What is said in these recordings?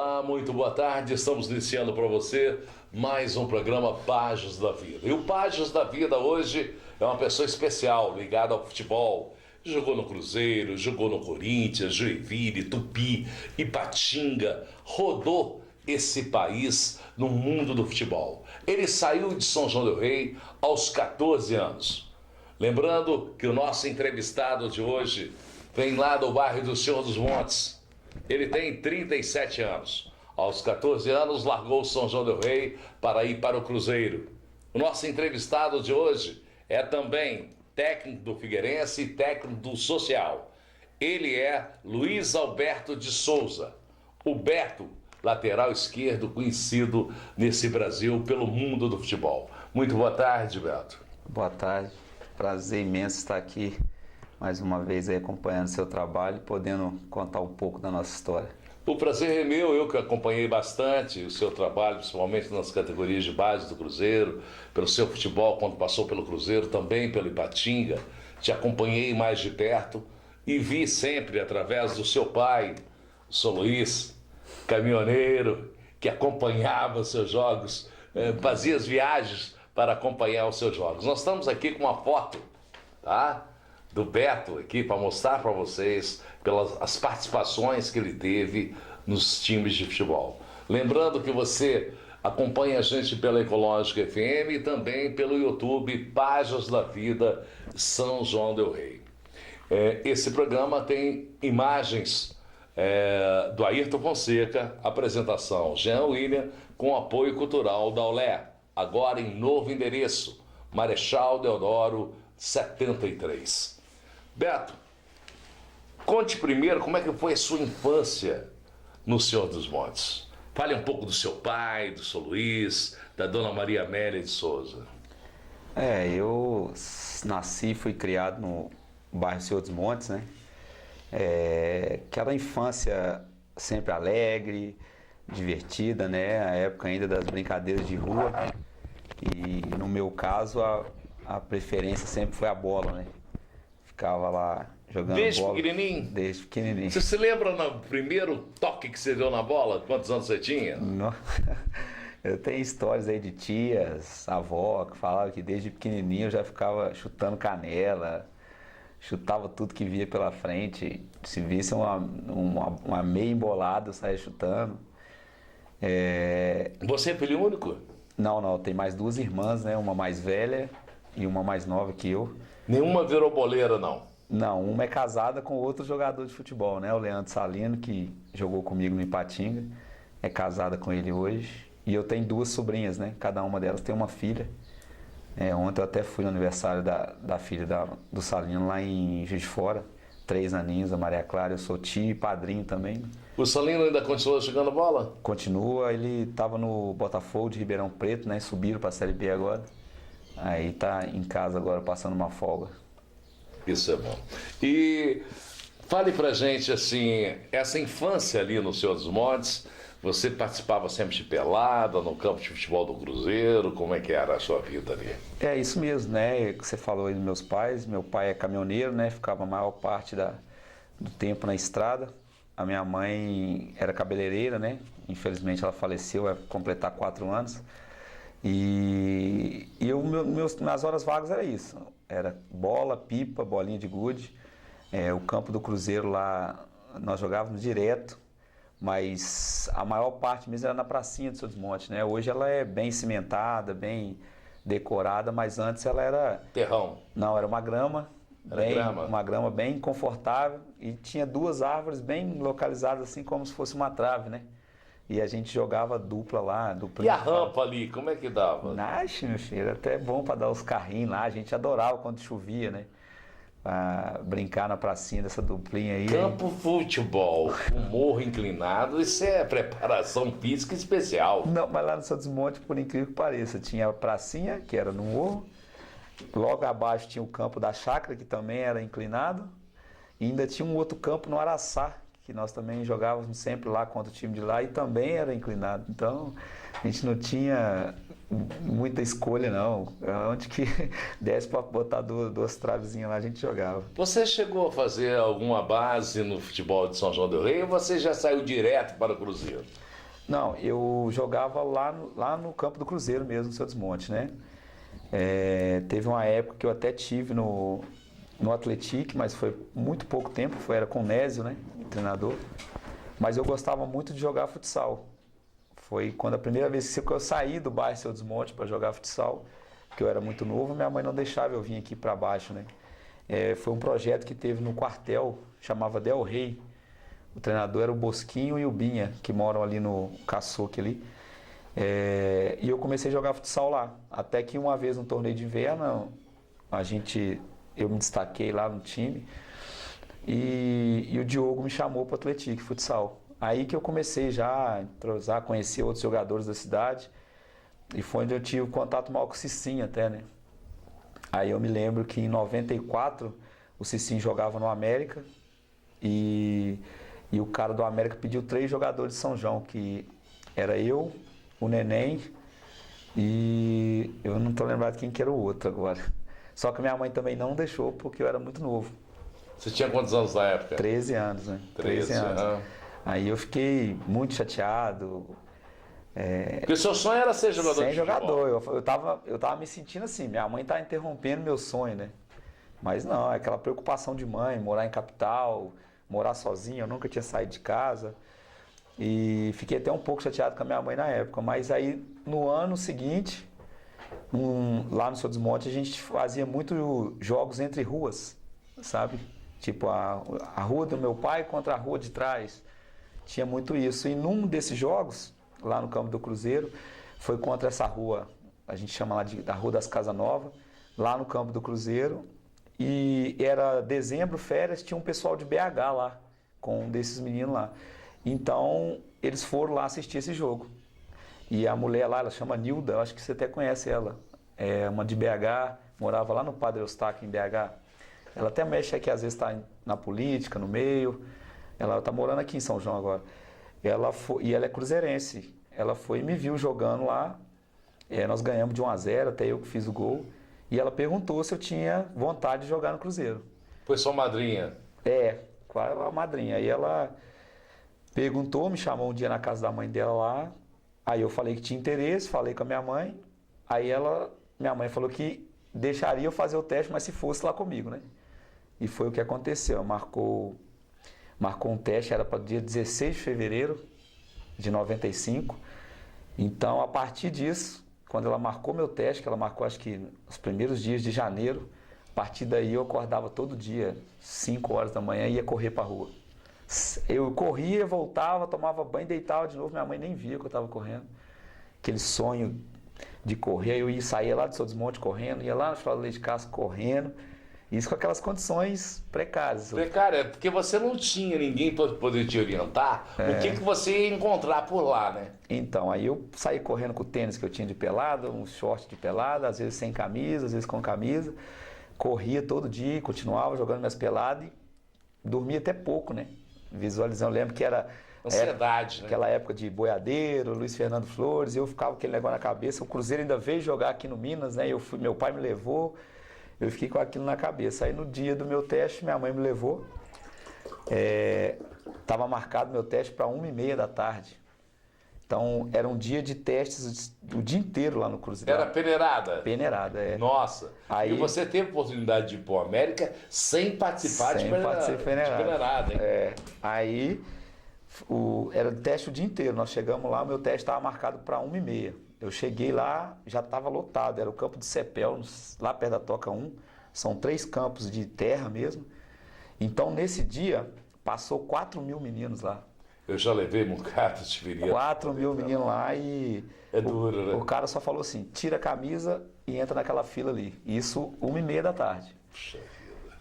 Olá, muito boa tarde. Estamos iniciando para você mais um programa Páginas da Vida. E o Páginas da Vida hoje é uma pessoa especial, ligada ao futebol. Jogou no Cruzeiro, jogou no Corinthians, Joinville, Tupi, Ipatinga, rodou esse país no mundo do futebol. Ele saiu de São João del Rei aos 14 anos. Lembrando que o nosso entrevistado de hoje vem lá do bairro do Senhor dos Montes. Ele tem 37 anos. Aos 14 anos, largou São João del Rei para ir para o Cruzeiro. O nosso entrevistado de hoje é também técnico do Figueirense e técnico do Social. Ele é Luiz Alberto de Souza. O Beto, lateral esquerdo, conhecido nesse Brasil pelo mundo do futebol. Muito boa tarde, Beto. Boa tarde. Prazer imenso estar aqui mais uma vez aí acompanhando seu trabalho e podendo contar um pouco da nossa história. O prazer é meu, eu que acompanhei bastante o seu trabalho, principalmente nas categorias de base do Cruzeiro, pelo seu futebol quando passou pelo Cruzeiro, também pelo Ipatinga. Te acompanhei mais de perto e vi sempre através do seu pai, o Sr. Luiz, caminhoneiro, que acompanhava os seus jogos, fazia as viagens para acompanhar os seus jogos. Nós estamos aqui com uma foto, tá? Do Beto aqui para mostrar para vocês pelas as participações que ele teve nos times de futebol. Lembrando que você acompanha a gente pela Ecológica FM e também pelo YouTube Páginas da Vida São João del Rei. Esse programa tem imagens do Ayrton Fonseca, apresentação Jean William, com apoio cultural da Olé, agora em novo endereço, Marechal Deodoro 73. Beto, conte primeiro como é que foi a sua infância no Senhor dos Montes. Fale um pouco do seu pai, do Sr. Luiz, da Dona Maria Amélia de Souza. Eu nasci e fui criado no bairro Senhor dos Montes, né? Aquela infância sempre alegre, divertida, né? A época ainda das brincadeiras de rua. E no meu caso, a preferência sempre foi a bola, né? Ficava lá jogando Desde bola. pequenininho? Desde pequenininho. Você se lembra no primeiro toque que você deu na bola? Quantos anos você tinha? Não. Eu tenho histórias aí de tias, avó, que falavam que desde pequenininho eu já ficava chutando canela, chutava tudo que via pela frente. Se visse uma meia embolada, eu saía chutando. Você é filho único? Não, tem mais duas irmãs, né? Uma mais velha e uma mais nova que eu. Nenhuma virou boleira, não? Não, uma é casada com outro jogador de futebol, né? O Leandro Salino, que jogou comigo no Ipatinga, é casada com ele hoje. E eu tenho duas sobrinhas, né? Cada uma delas tem uma filha. Ontem eu até fui no aniversário da filha do Salino lá em Juiz de Fora. 3 aninhos, a Maria Clara, eu sou tio e padrinho também. O Salino ainda continua jogando bola? Continua, ele estava no Botafogo de Ribeirão Preto, né? Subiram para a Série B agora. Aí tá em casa agora passando uma folga. Isso é bom. E fale pra gente assim, essa infância ali no Senhor dos Montes, você participava sempre de pelada no campo de futebol do Cruzeiro, como é que era a sua vida ali? É isso mesmo, né? Você falou aí dos meus pais, meu pai é caminhoneiro, né? Ficava a maior parte do tempo na estrada. A minha mãe era cabeleireira, né? Infelizmente ela faleceu, vai completar 4 anos. E nas horas vagas era isso, era bola, pipa, bolinha de gude. O campo do Cruzeiro lá nós jogávamos direto, mas a maior parte mesmo era na pracinha do Senhor dos Montes, né? Hoje ela é bem cimentada, bem decorada, mas antes ela era... Terrão? Não, era uma grama. Grama? Uma grama bem confortável e tinha 2 árvores bem localizadas assim como se fosse uma trave, né? E a gente jogava dupla lá, dupla. E a rampa ali, como é que dava? Naxe, meu filho, era até bom para dar os carrinhos lá, a gente adorava quando chovia, né? Pra brincar na pracinha dessa duplinha aí. Campo futebol, um morro inclinado, isso é preparação física especial. Não, mas lá no Senhor dos Montes, por incrível que pareça, tinha a pracinha, que era no morro, logo abaixo tinha o campo da chácara, que também era inclinado, e ainda tinha um outro campo no Araçá, que nós também jogávamos sempre lá contra o time de lá e também era inclinado. Então, a gente não tinha muita escolha, não. Onde que desse para botar 2 travezinhas lá, a gente jogava. Você chegou a fazer alguma base no futebol de São João del Rei ou você já saiu direto para o Cruzeiro? Não, eu jogava lá no campo do Cruzeiro mesmo, no Seu Desmonte, né? Teve uma época que eu até tive no Atlético, mas foi muito pouco tempo, era com o Nésio, né? O treinador. Mas eu gostava muito de jogar futsal. Foi quando a primeira vez que eu saí do bairro Seu Desmonte para jogar futsal, porque eu era muito novo, minha mãe não deixava eu vir aqui para baixo, né? Foi um projeto que teve no quartel, chamava Del Rey. O treinador era o Bosquinho e o Binha, que moram ali no Caçoque ali. E eu comecei a jogar futsal lá. Até que uma vez no torneio de inverno, eu me destaquei lá no time. E o Diogo me chamou para o Atlético Futsal. Aí que eu comecei já a entrosar, conhecer outros jogadores da cidade. E foi onde eu tive contato maior com o Cicinho até, né? Aí eu me lembro que em 94 o Cicinho jogava no América e o cara do América pediu 3 jogadores de São João, que era eu, o Neném e eu não tô lembrado quem que era o outro agora. Só que minha mãe também não deixou porque eu era muito novo. Você tinha quantos anos na época? 13 anos, né? 13 anos. Aí eu fiquei muito chateado. Porque o seu sonho era ser jogador de futebol. jogador. Eu tava me sentindo assim, minha mãe tá interrompendo meu sonho, né? Mas não, aquela preocupação de mãe, morar em capital, morar sozinha, eu nunca tinha saído de casa. E fiquei até um pouco chateado com a minha mãe na época. Mas aí, no ano seguinte, lá no Seu Desmonte, a gente fazia muito jogos entre ruas, sabe? Tipo, a rua do meu pai contra a rua de trás. Tinha muito isso. E num desses jogos, lá no campo do Cruzeiro, foi contra essa rua, a gente chama lá da Rua das Casas Novas, lá no campo do Cruzeiro. E era dezembro, férias, tinha um pessoal de BH lá, com um desses meninos lá. Então, eles foram lá assistir esse jogo. E a mulher lá, ela chama Nilda, eu acho que você até conhece ela. É uma de BH, morava lá no Padre Eustáquio, em BH. Ela até mexe aqui, às vezes está na política, no meio. Ela está morando aqui em São João agora. E ela é cruzeirense. Ela foi e me viu jogando lá. Nós ganhamos de 1-0, até eu que fiz o gol. E ela perguntou se eu tinha vontade de jogar no Cruzeiro. Foi sua madrinha? Qual a madrinha. Aí ela perguntou, me chamou um dia na casa da mãe dela lá. Aí eu falei que tinha interesse, falei com a minha mãe. Aí minha mãe falou que deixaria eu fazer o teste, mas se fosse lá comigo, né? E foi o que aconteceu. Marcou um teste, era para o dia 16 de fevereiro de 95. Então, a partir disso, quando ela marcou meu teste, que ela marcou acho que os primeiros dias de janeiro, a partir daí eu acordava todo dia, 5 horas da manhã, e ia correr para a rua. Eu corria, voltava, tomava banho, deitava de novo, minha mãe nem via que eu estava correndo. Aquele sonho de correr, eu saía lá do Seu Desmonte correndo, ia lá no Fralda Leite de Castro correndo, isso com aquelas condições precárias. Precária, porque você não tinha ninguém para poder te orientar o que você ia encontrar por lá, né? Então, aí eu saí correndo com o tênis que eu tinha de pelada, um short de pelada, às vezes sem camisa, às vezes com camisa, corria todo dia, continuava jogando minhas peladas e dormia até pouco, né? Visualizando, eu lembro que era ansiedade, né? Aquela época de Boiadeiro, Luiz Fernando Flores, eu ficava com aquele negócio na cabeça. O Cruzeiro ainda veio jogar aqui no Minas, né? Meu pai me levou, eu fiquei com aquilo na cabeça. Aí no dia do meu teste, minha mãe me levou. Estava marcado meu teste para 1h30 da tarde. Então era um dia de testes o dia inteiro lá no Cruzeiro. Era peneirada? Peneirada, Nossa. Aí, e você teve a oportunidade de ir para o América sem participar de peneirada, hein? Aí era teste o dia inteiro. Nós chegamos lá, meu teste estava marcado para 1h30. Eu cheguei lá, já estava lotado. Era o campo de Cepel, lá perto da Toca 1. São 3 campos de terra mesmo. Então, nesse dia, passou 4.000 meninos lá. Eu já levei muncados de feriado. 4.000 meninos lá e... É duro, né? O cara só falou assim, tira a camisa e entra naquela fila ali. Isso 1h30 da tarde. Puxa vida.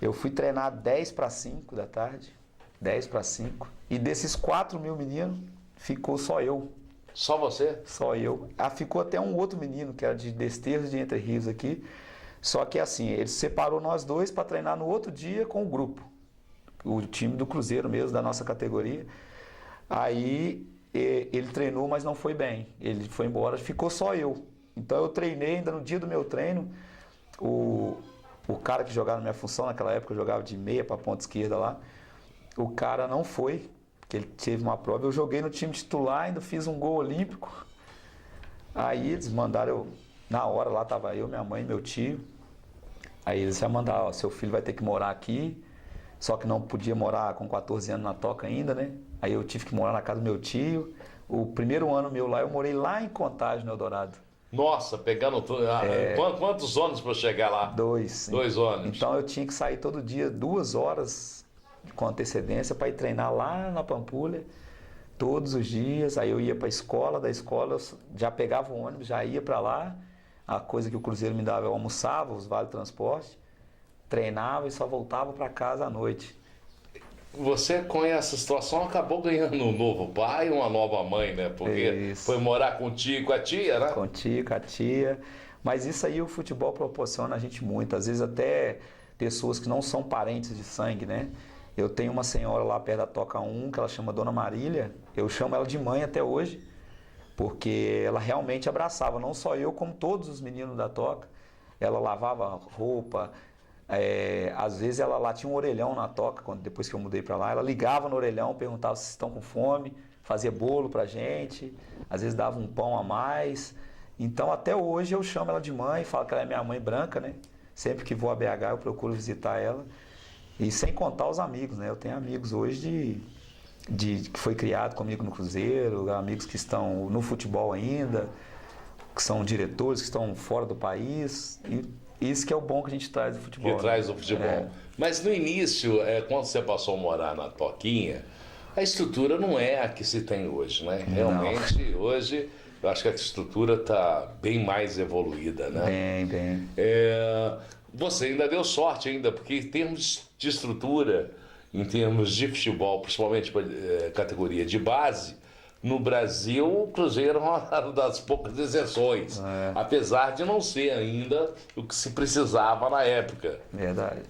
Eu fui treinar 10:05 da tarde. 10:05. E desses 4.000 meninos, ficou só eu. Só você? Só eu. Ficou até um outro menino, que era de Desterros de Entre Rios aqui. Só que assim, ele separou nós dois para treinar no outro dia com o grupo. O time do Cruzeiro mesmo, da nossa categoria. Aí ele treinou, mas não foi bem. Ele foi embora, ficou só eu. Então eu treinei, ainda no dia do meu treino, o cara que jogava na minha função naquela época, eu jogava de meia para ponta esquerda lá, o cara não foi, que ele teve uma prova, eu joguei no time titular, ainda fiz um gol olímpico. Aí eles mandaram eu, na hora lá tava eu, minha mãe e meu tio. Aí eles já mandaram, ó, seu filho vai ter que morar aqui, só que não podia morar com 14 anos na Toca ainda, né? Aí eu tive que morar na casa do meu tio. O primeiro ano meu lá, eu morei lá em Contagem, no Eldorado. Nossa, pegando tudo. Quantos ônibus para chegar lá? 2. 2 ônibus. Então eu tinha que sair todo dia 2 horas com antecedência para ir treinar lá na Pampulha, todos os dias. Aí eu ia para a escola, da escola eu já pegava o ônibus, já ia para lá. A coisa que o Cruzeiro me dava, eu almoçava, os vale transporte, treinava e só voltava para casa à noite. Você, com essa situação, acabou ganhando um novo pai e uma nova mãe, né? Porque foi morar contigo, com a tia, né? Contigo, com a tia. Mas isso aí o futebol proporciona a gente muito. Às vezes até pessoas que não são parentes de sangue, né? Eu tenho uma senhora lá perto da Toca 1, que ela chama Dona Marília. Eu chamo ela de mãe até hoje, porque ela realmente abraçava, não só eu, como todos os meninos da Toca. Ela lavava roupa. Às vezes ela lá tinha um orelhão na Toca, depois que eu mudei para lá, ela ligava no orelhão, perguntava se estão com fome, fazia bolo pra gente, às vezes dava um pão a mais. Então até hoje eu chamo ela de mãe, falo que ela é minha mãe branca, né? Sempre que vou a BH eu procuro visitar ela. E sem contar os amigos, né? Eu tenho amigos hoje que foi criado comigo no Cruzeiro, amigos que estão no futebol ainda, que são diretores, que estão fora do país. E isso que é o bom que a gente traz do futebol. Que traz do futebol. Mas no início, quando você passou a morar na Toquinha, a estrutura não é a que se tem hoje, né? Realmente, hoje, eu acho que a estrutura está bem mais evoluída, né? Bem. Você ainda deu sorte ainda, porque em termos de estrutura, em termos de futebol, principalmente para categoria de base, no Brasil, o Cruzeiro é uma das poucas exceções, apesar de não ser ainda o que se precisava na época. Verdade.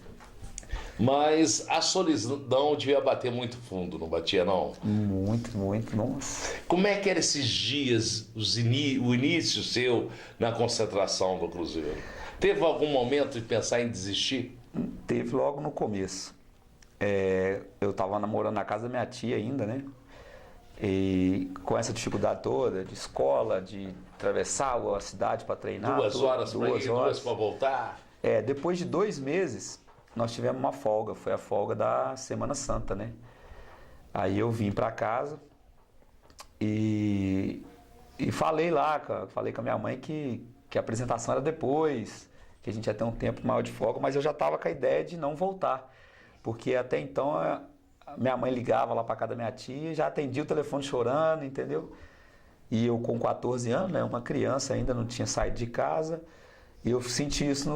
Mas a solidão devia bater muito fundo, não batia não? Muito, nossa. Como é que eram esses dias, o início seu na concentração do Cruzeiro? Teve algum momento de pensar em desistir? Teve logo no começo. Eu estava namorando na casa da minha tia ainda, né? E com essa dificuldade toda, de escola, de atravessar a cidade para treinar. 2 horas para ir, 2 para voltar. Depois de 2 meses, nós tivemos uma folga. Foi a folga da Semana Santa, né? Aí eu vim para casa e falei com a minha mãe que a apresentação era depois, que a gente ia ter um tempo maior de folga, mas eu já estava com a ideia de não voltar. Porque até então minha mãe ligava lá para casa da minha tia, já atendia o telefone chorando, entendeu? E eu com 14 anos, né, uma criança ainda, não tinha saído de casa, e eu senti isso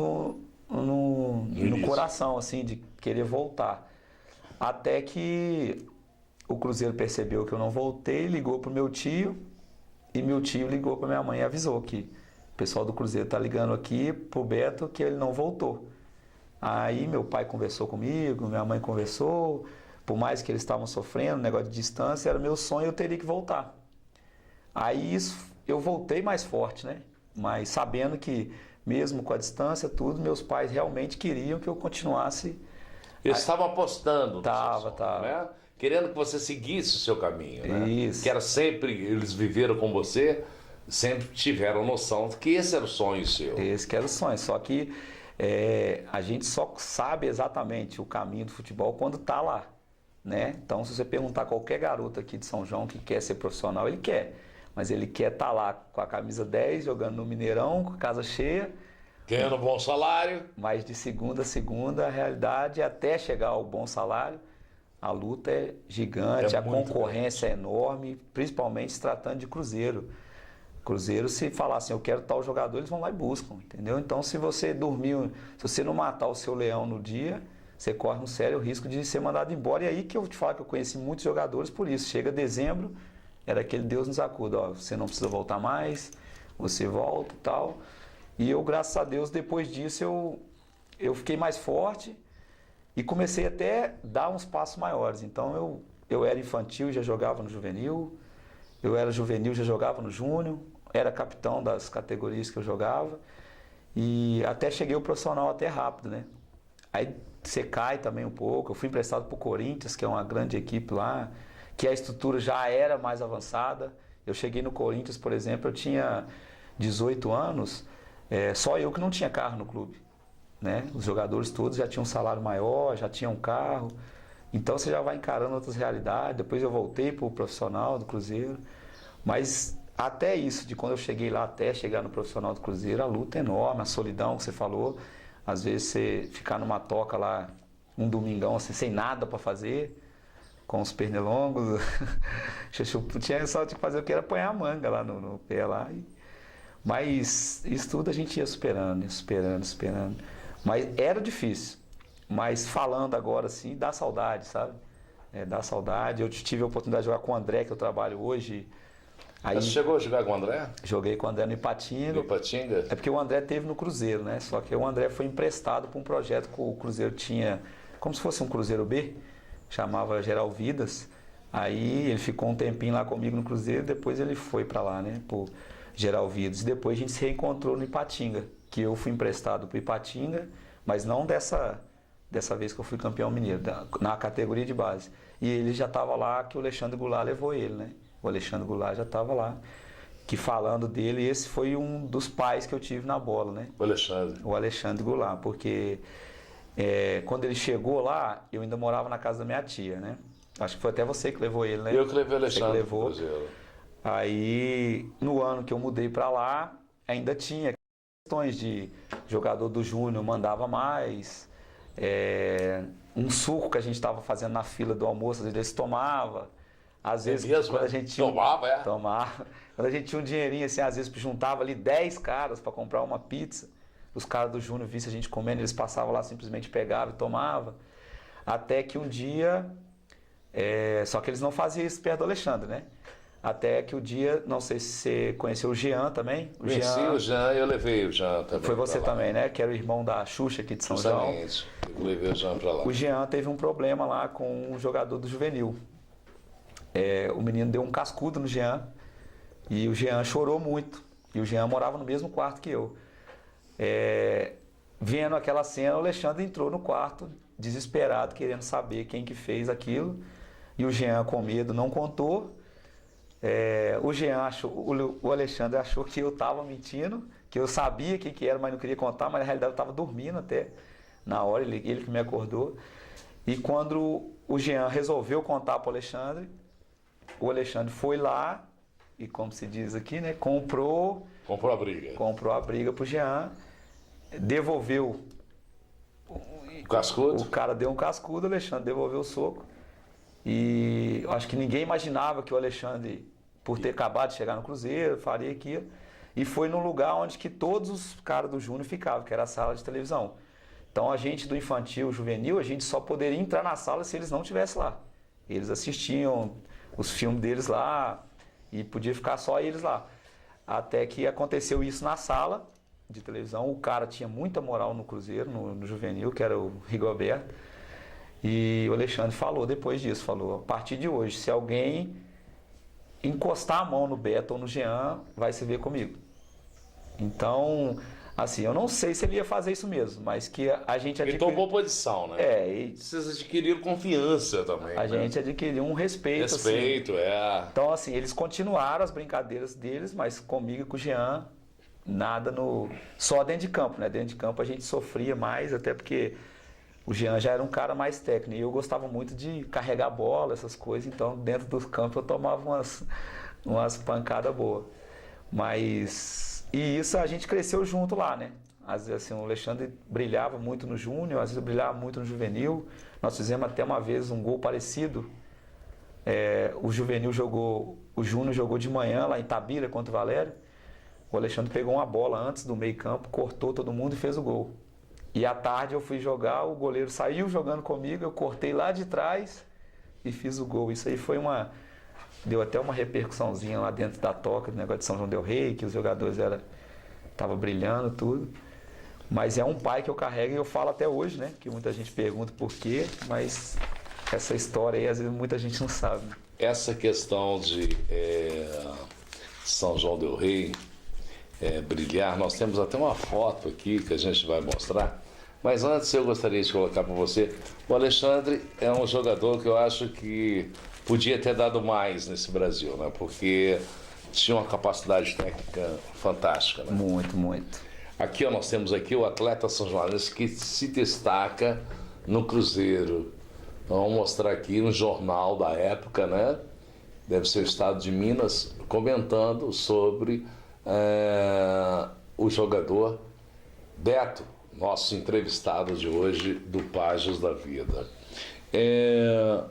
no coração, assim, de querer voltar. Até que o Cruzeiro percebeu que eu não voltei, ligou pro meu tio, e meu tio ligou para minha mãe e avisou que o pessoal do Cruzeiro tá ligando aqui pro Beto que ele não voltou. Aí meu pai conversou comigo, minha mãe conversou. Por mais que eles estavam sofrendo, negócio de distância, era meu sonho, eu teria que voltar. Aí eu voltei mais forte, né? Mas sabendo que, mesmo com a distância, tudo, meus pais realmente queriam que eu continuasse. Eles estavam apostando. Tava. Né? Querendo que você seguisse o seu caminho, né? Isso. Que era sempre, eles viveram com você, sempre tiveram noção de que esse era o sonho seu. Esse que era o sonho, só que a gente só sabe exatamente o caminho do futebol quando está lá. Né? Então, se você perguntar a qualquer garoto aqui de São João que quer ser profissional, ele quer. Mas ele quer estar lá com a camisa 10, jogando no Mineirão, com a casa cheia. Ganhando um bom salário. Mas de segunda a segunda, a realidade é até chegar ao bom salário, a luta é gigante, a concorrência é enorme, principalmente se tratando de Cruzeiro. Cruzeiro, se falar assim, eu quero tal jogador, eles vão lá e buscam, entendeu? Então, se você dormir, se você não matar o seu leão no dia, você corre um sério risco de ser mandado embora. E aí que eu te falo que eu conheci muitos jogadores por isso. Chega dezembro, era aquele Deus nos acuda, ó, você não precisa voltar mais, você volta e tal. E eu, graças a Deus, depois disso, eu fiquei mais forte e comecei até a dar uns passos maiores. Então, eu era infantil, já jogava no juvenil, eu era juvenil, já jogava no júnior, era capitão das categorias que eu jogava e até cheguei ao profissional até rápido, né? Aí você cai também um pouco. Eu fui emprestado para o Corinthians, que é uma grande equipe lá, que a estrutura já era mais avançada. Eu cheguei no Corinthians, por exemplo, eu tinha 18 anos, só eu que não tinha carro no clube, né? Os jogadores todos já tinham um salário maior, já tinham um carro, então você já vai encarando outras realidades. Depois eu voltei para o profissional do Cruzeiro, mas até isso, de quando eu cheguei lá até chegar no profissional do Cruzeiro, a luta é enorme, a solidão que você falou, às vezes você ficar numa toca lá, um domingão assim, sem nada para fazer, com os pernilongos, tinha só de fazer o que era apanhar a manga lá no pé lá. Mas isso tudo a gente ia superando, superando. Mas era difícil. Mas falando agora assim, dá saudade, sabe? Dá saudade. Eu tive a oportunidade de jogar com o André, que eu trabalho hoje. Aí, você chegou a jogar com o André? Joguei com o André no Ipatinga. No Ipatinga? É porque o André teve no Cruzeiro, né? Só que o André foi emprestado para um projeto que o Cruzeiro tinha, como se fosse um Cruzeiro B, chamava Geral Vidas. Aí ele ficou um tempinho lá comigo no Cruzeiro, depois ele foi para lá, né? Pro Geral Vidas. E depois a gente se reencontrou no Ipatinga, que eu fui emprestado para o Ipatinga, mas não dessa vez que eu fui campeão mineiro, na categoria de base. E ele já estava lá, que o Alexandre Goulart levou ele, né? O Alexandre Goulart já estava lá. Que falando dele, esse foi um dos pais que eu tive na bola, né? O Alexandre Goulart, porque quando ele chegou lá, eu ainda morava na casa da minha tia, né? Acho que foi até você que levou ele, né? Eu que levei o Alexandre. Você que levou. Aí, no ano que eu mudei para lá, ainda tinha questões de jogador do Júnior mandava mais, um suco que a gente estava fazendo na fila do almoço, às vezes eles tomava. Às vezes, quando a gente tinha tomava. Quando a gente tinha um dinheirinho, assim, às vezes juntava ali 10 caras para comprar uma pizza. Os caras do Júnior vissem a gente comendo, eles passavam lá, simplesmente pegavam e tomavam. Até que um dia, só que eles não faziam isso perto do Alexandre, né? Até que o dia, não sei se você conheceu o Jean também. Conheci o Jean, eu levei o Jean também. Foi você também, né? Que era o irmão da Xuxa aqui de São João. Justamente, eu levei o Jean para lá. O Jean teve um problema lá com um jogador do Juvenil. O menino deu um cascudo no Jean e o Jean chorou muito. E o Jean morava no mesmo quarto que eu. Vendo aquela cena, o Alexandre entrou no quarto, desesperado, querendo saber quem que fez aquilo. E o Jean, com medo, não contou. O Alexandre achou que eu estava mentindo, que eu sabia quem que era, mas não queria contar, mas na realidade eu estava dormindo até na hora, ele que me acordou. E quando o Jean resolveu contar para o Alexandre foi lá e, como se diz aqui, né, comprou a briga. Comprou a briga pro Jean, devolveu o cascudo. O cara deu um cascudo, o Alexandre devolveu o soco. E eu acho que ninguém imaginava que o Alexandre, por ter acabado de chegar no Cruzeiro, faria aquilo. E foi num lugar onde que todos os caras do Júnior ficavam, que era a sala de televisão. Então a gente do infantil, juvenil, a gente só poderia entrar na sala se eles não estivessem lá. Eles assistiam os filmes deles lá e podia ficar só eles lá. Até que aconteceu isso na sala de televisão. O cara tinha muita moral no Cruzeiro, no juvenil, que era o Rigoberto. E o Alexandre falou depois disso, falou, a partir de hoje, se alguém encostar a mão no Beto ou no Jean, vai se ver comigo. Então, assim, eu não sei se ele ia fazer isso mesmo, mas que a gente adquiriu... Ele tomou posição, né? Vocês adquiriram confiança também. A gente adquiriu um respeito. Respeito, assim. Então, assim, eles continuaram as brincadeiras deles, mas comigo e com o Jean, nada só dentro de campo, né? Dentro de campo a gente sofria mais, até porque o Jean já era um cara mais técnico e eu gostava muito de carregar bola, essas coisas, então dentro do campo eu tomava umas pancadas boas. E isso a gente cresceu junto lá, né? Às vezes assim, o Alexandre brilhava muito no Júnior, às vezes eu brilhava muito no Juvenil. Nós fizemos até uma vez um gol parecido. O Júnior jogou de manhã lá em Itabira contra o Valério. O Alexandre pegou uma bola antes do meio campo, cortou todo mundo e fez o gol. E à tarde eu fui jogar, o goleiro saiu jogando comigo, eu cortei lá de trás e fiz o gol. Isso aí deu até uma repercussãozinha lá dentro da toca, do negócio de São João del Rei, que os jogadores estavam brilhando, tudo. Mas é um pai que eu carrego e eu falo até hoje, né? Que muita gente pergunta por quê, mas essa história aí, às vezes, muita gente não sabe. Essa questão de São João del Rei brilhar, nós temos até uma foto aqui que a gente vai mostrar. Mas antes eu gostaria de colocar para você, o Alexandre é um jogador que eu acho que podia ter dado mais nesse Brasil, né? Porque tinha uma capacidade técnica fantástica, né? Muito, muito. Aqui ó, nós temos aqui o atleta são joanense que se destaca no Cruzeiro. Vamos mostrar aqui um jornal da época, né? Deve ser o Estado de Minas, comentando sobre o jogador Beto, nosso entrevistado de hoje do Páginas da Vida.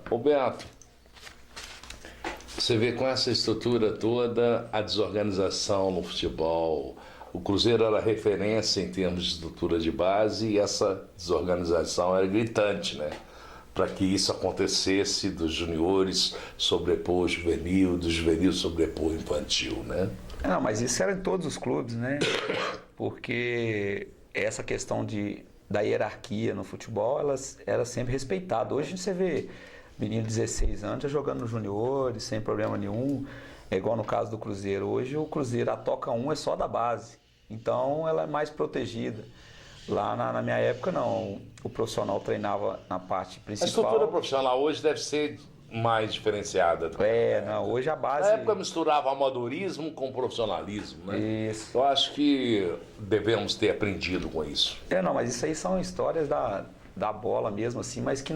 Ô Beto, você vê com essa estrutura toda a desorganização no futebol. O Cruzeiro era referência em termos de estrutura de base e essa desorganização era gritante, né? Para que isso acontecesse dos juniores sobrepor o juvenil, do juvenil sobrepor o infantil, né? Não, mas isso era em todos os clubes, né? Porque essa questão da hierarquia no futebol, ela era sempre respeitada. Hoje você vê menino de 16 anos já jogando nos juniores, sem problema nenhum. É igual no caso do Cruzeiro. Hoje o Cruzeiro, a Toca 1 é só da base. Então ela é mais protegida. Lá na minha época, não. O profissional treinava na parte principal. A estrutura profissional hoje deve ser mais diferenciada. Não, hoje a base... Na época misturava amadorismo com profissionalismo, né? Isso. Eu acho que devemos ter aprendido com isso. Não, mas isso aí são histórias da bola mesmo, assim, mas que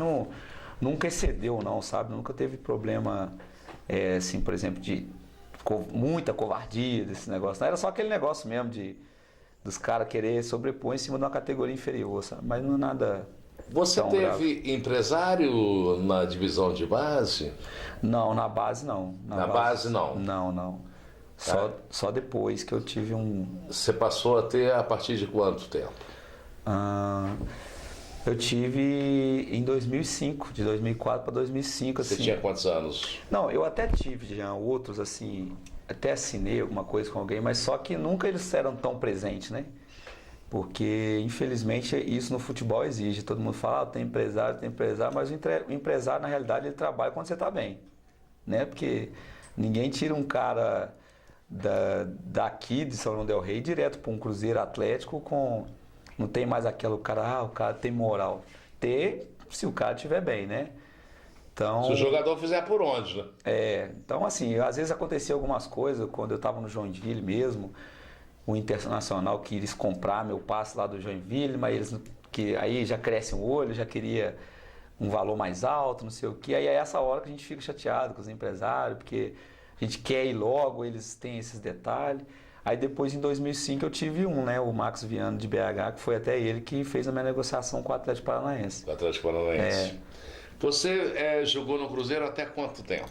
nunca excedeu, não, sabe? Nunca teve problema, assim, por exemplo, de muita covardia desse negócio. Não, era só aquele negócio mesmo dos caras querer sobrepor em cima de uma categoria inferior, sabe? Mas não é nada. Você tão teve grave. empresário na divisão de base? Não, na base não. Na base não? Não. Só depois que eu tive um... Você passou a ter a partir de quanto tempo? Eu tive em 2005, de 2004 para 2005, assim. Você tinha quantos anos? Não, eu até tive já outros, assim, até assinei alguma coisa com alguém, mas só que nunca eles eram tão presentes, né? Porque, infelizmente, isso no futebol exige. Todo mundo fala, tem empresário, mas o empresário, na realidade, ele trabalha quando você está bem, né? Porque ninguém tira um cara daqui de São João del Rei direto para um Cruzeiro Atlético com... Não tem mais o cara tem moral. Se o cara estiver bem, né? Então, se o jogador fizer por onde, né? Então, assim, às vezes acontecia algumas coisas, quando eu estava no Joinville mesmo, o Internacional quis comprar meu passe lá do Joinville, mas aí já cresce um olho, já queria um valor mais alto, não sei o quê. Aí é essa hora que a gente fica chateado com os empresários, porque a gente quer ir logo, eles têm esses detalhes. Aí depois, em 2005, eu tive o Max Viano de BH, que foi até ele que fez a minha negociação com o Atlético Paranaense. O Atlético Paranaense. Você jogou no Cruzeiro até quanto tempo?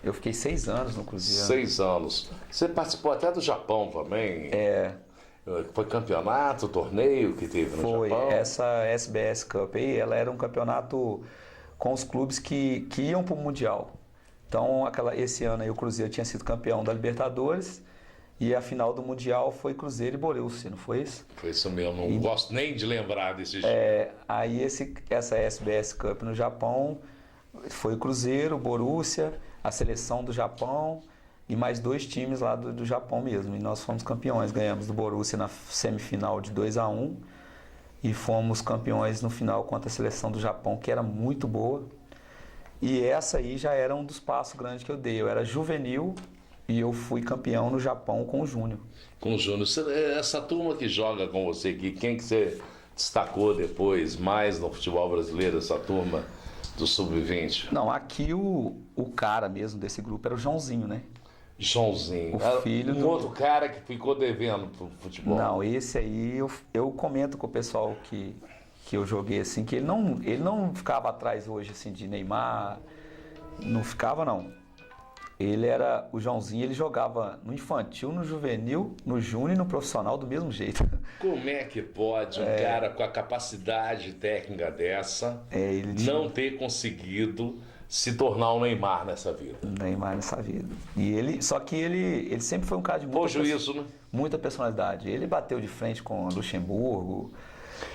Eu fiquei 6 anos no Cruzeiro. 6 anos. Você participou até do Japão também? Foi campeonato, torneio que teve no Japão? Foi. Essa SBS Cup aí, ela era um campeonato com os clubes que iam para o Mundial. Então, esse ano aí o Cruzeiro tinha sido campeão da Libertadores e a final do Mundial foi Cruzeiro e Borussia, não foi isso? Foi isso mesmo, não gosto nem de lembrar desse jogo. Aí essa SBS Cup no Japão foi o Cruzeiro, Borussia, a seleção do Japão e mais 2 times lá do Japão mesmo. E nós fomos campeões, ganhamos do Borussia na semifinal de 2-1 e fomos campeões no final contra a seleção do Japão, que era muito boa. E essa aí já era um dos passos grandes que eu dei. Eu era juvenil e eu fui campeão no Japão com o Júnior. Com o Júnior. Essa turma que joga com você aqui, quem que você destacou depois mais no futebol brasileiro, essa turma do Sub-20? Não, aqui o cara mesmo desse grupo era o Joãozinho, né? Joãozinho. O filho do outro cara que ficou devendo pro futebol. Não, esse aí eu comento com o pessoal que eu joguei assim, que ele não ficava atrás hoje assim de Neymar, não ficava não. O Joãozinho, ele jogava no infantil, no juvenil, no júnior e no profissional do mesmo jeito. Como é que pode um cara com a capacidade técnica dessa não ter conseguido se tornar um Neymar nessa vida? Neymar nessa vida. Só que ele sempre foi um cara de muita personalidade. Ele bateu de frente com o Luxemburgo.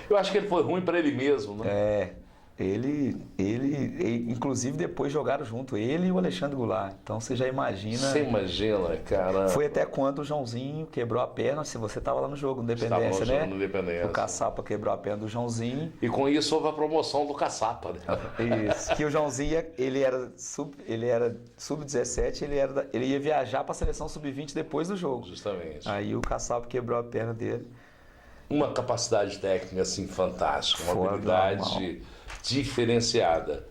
Eu acho que ele foi ruim para ele mesmo, né? Ele, inclusive, depois jogaram junto, ele e o Alexandre Goulart. Então você já imagina. Você imagina, cara. Foi até quando o Joãozinho quebrou a perna, se você estava lá no jogo, no Independência, Estava no né? jogo no Independência. O Caçapa quebrou a perna do Joãozinho. E com isso houve a promoção do Caçapa, né? Isso. Que o Joãozinho, ele era sub-17, ele ia viajar para a seleção sub-20 depois do jogo. Justamente. Aí o Caçapa quebrou a perna dele. Uma capacidade técnica assim fantástica, uma Fora do habilidade diferenciada.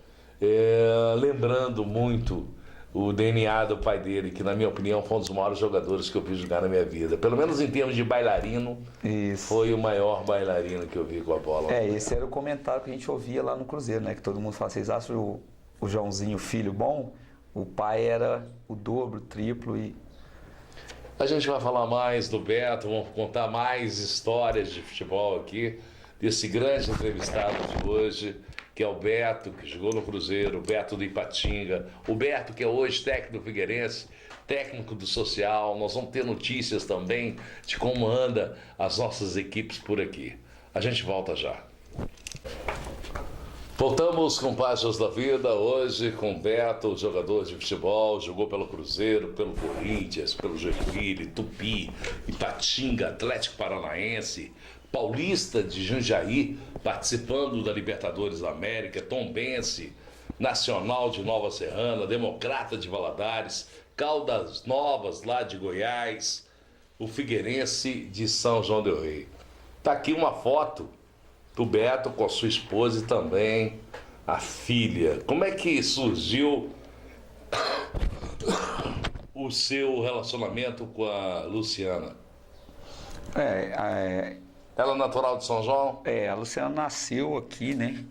Lembrando muito o DNA do pai dele, que na minha opinião foi um dos maiores jogadores que eu vi jogar na minha vida. Pelo menos em termos de bailarino, Isso. foi o maior bailarino que eu vi com a bola. Esse era o comentário que a gente ouvia lá no Cruzeiro, né? Que todo mundo fala, vocês acham o Joãozinho filho bom? O pai era o dobro, o triplo e... A gente vai falar mais do Beto, vamos contar mais histórias de futebol aqui, desse grande entrevistado de hoje, que é o Beto, que jogou no Cruzeiro, o Beto do Ipatinga, o Beto que é hoje técnico do Figueirense, técnico do Social. Nós vamos ter notícias também de como anda as nossas equipes por aqui. A gente volta já. Voltamos com Páginas da Vida, hoje com o Beto, jogador de futebol, jogou pelo Cruzeiro, pelo Corinthians, pelo Joinville, Tupi, Ipatinga, Atlético Paranaense, Paulista de Jundiaí, participando da Libertadores da América, Tombense, Nacional de Nova Serrana, Democrata de Valadares, Caldas Novas lá de Goiás, o Figueirense de São João del Rei. Está aqui uma foto do Beto com a sua esposa e também a filha. Como é que surgiu o seu relacionamento com a Luciana? Ela é natural de São João? A Luciana nasceu aqui, né?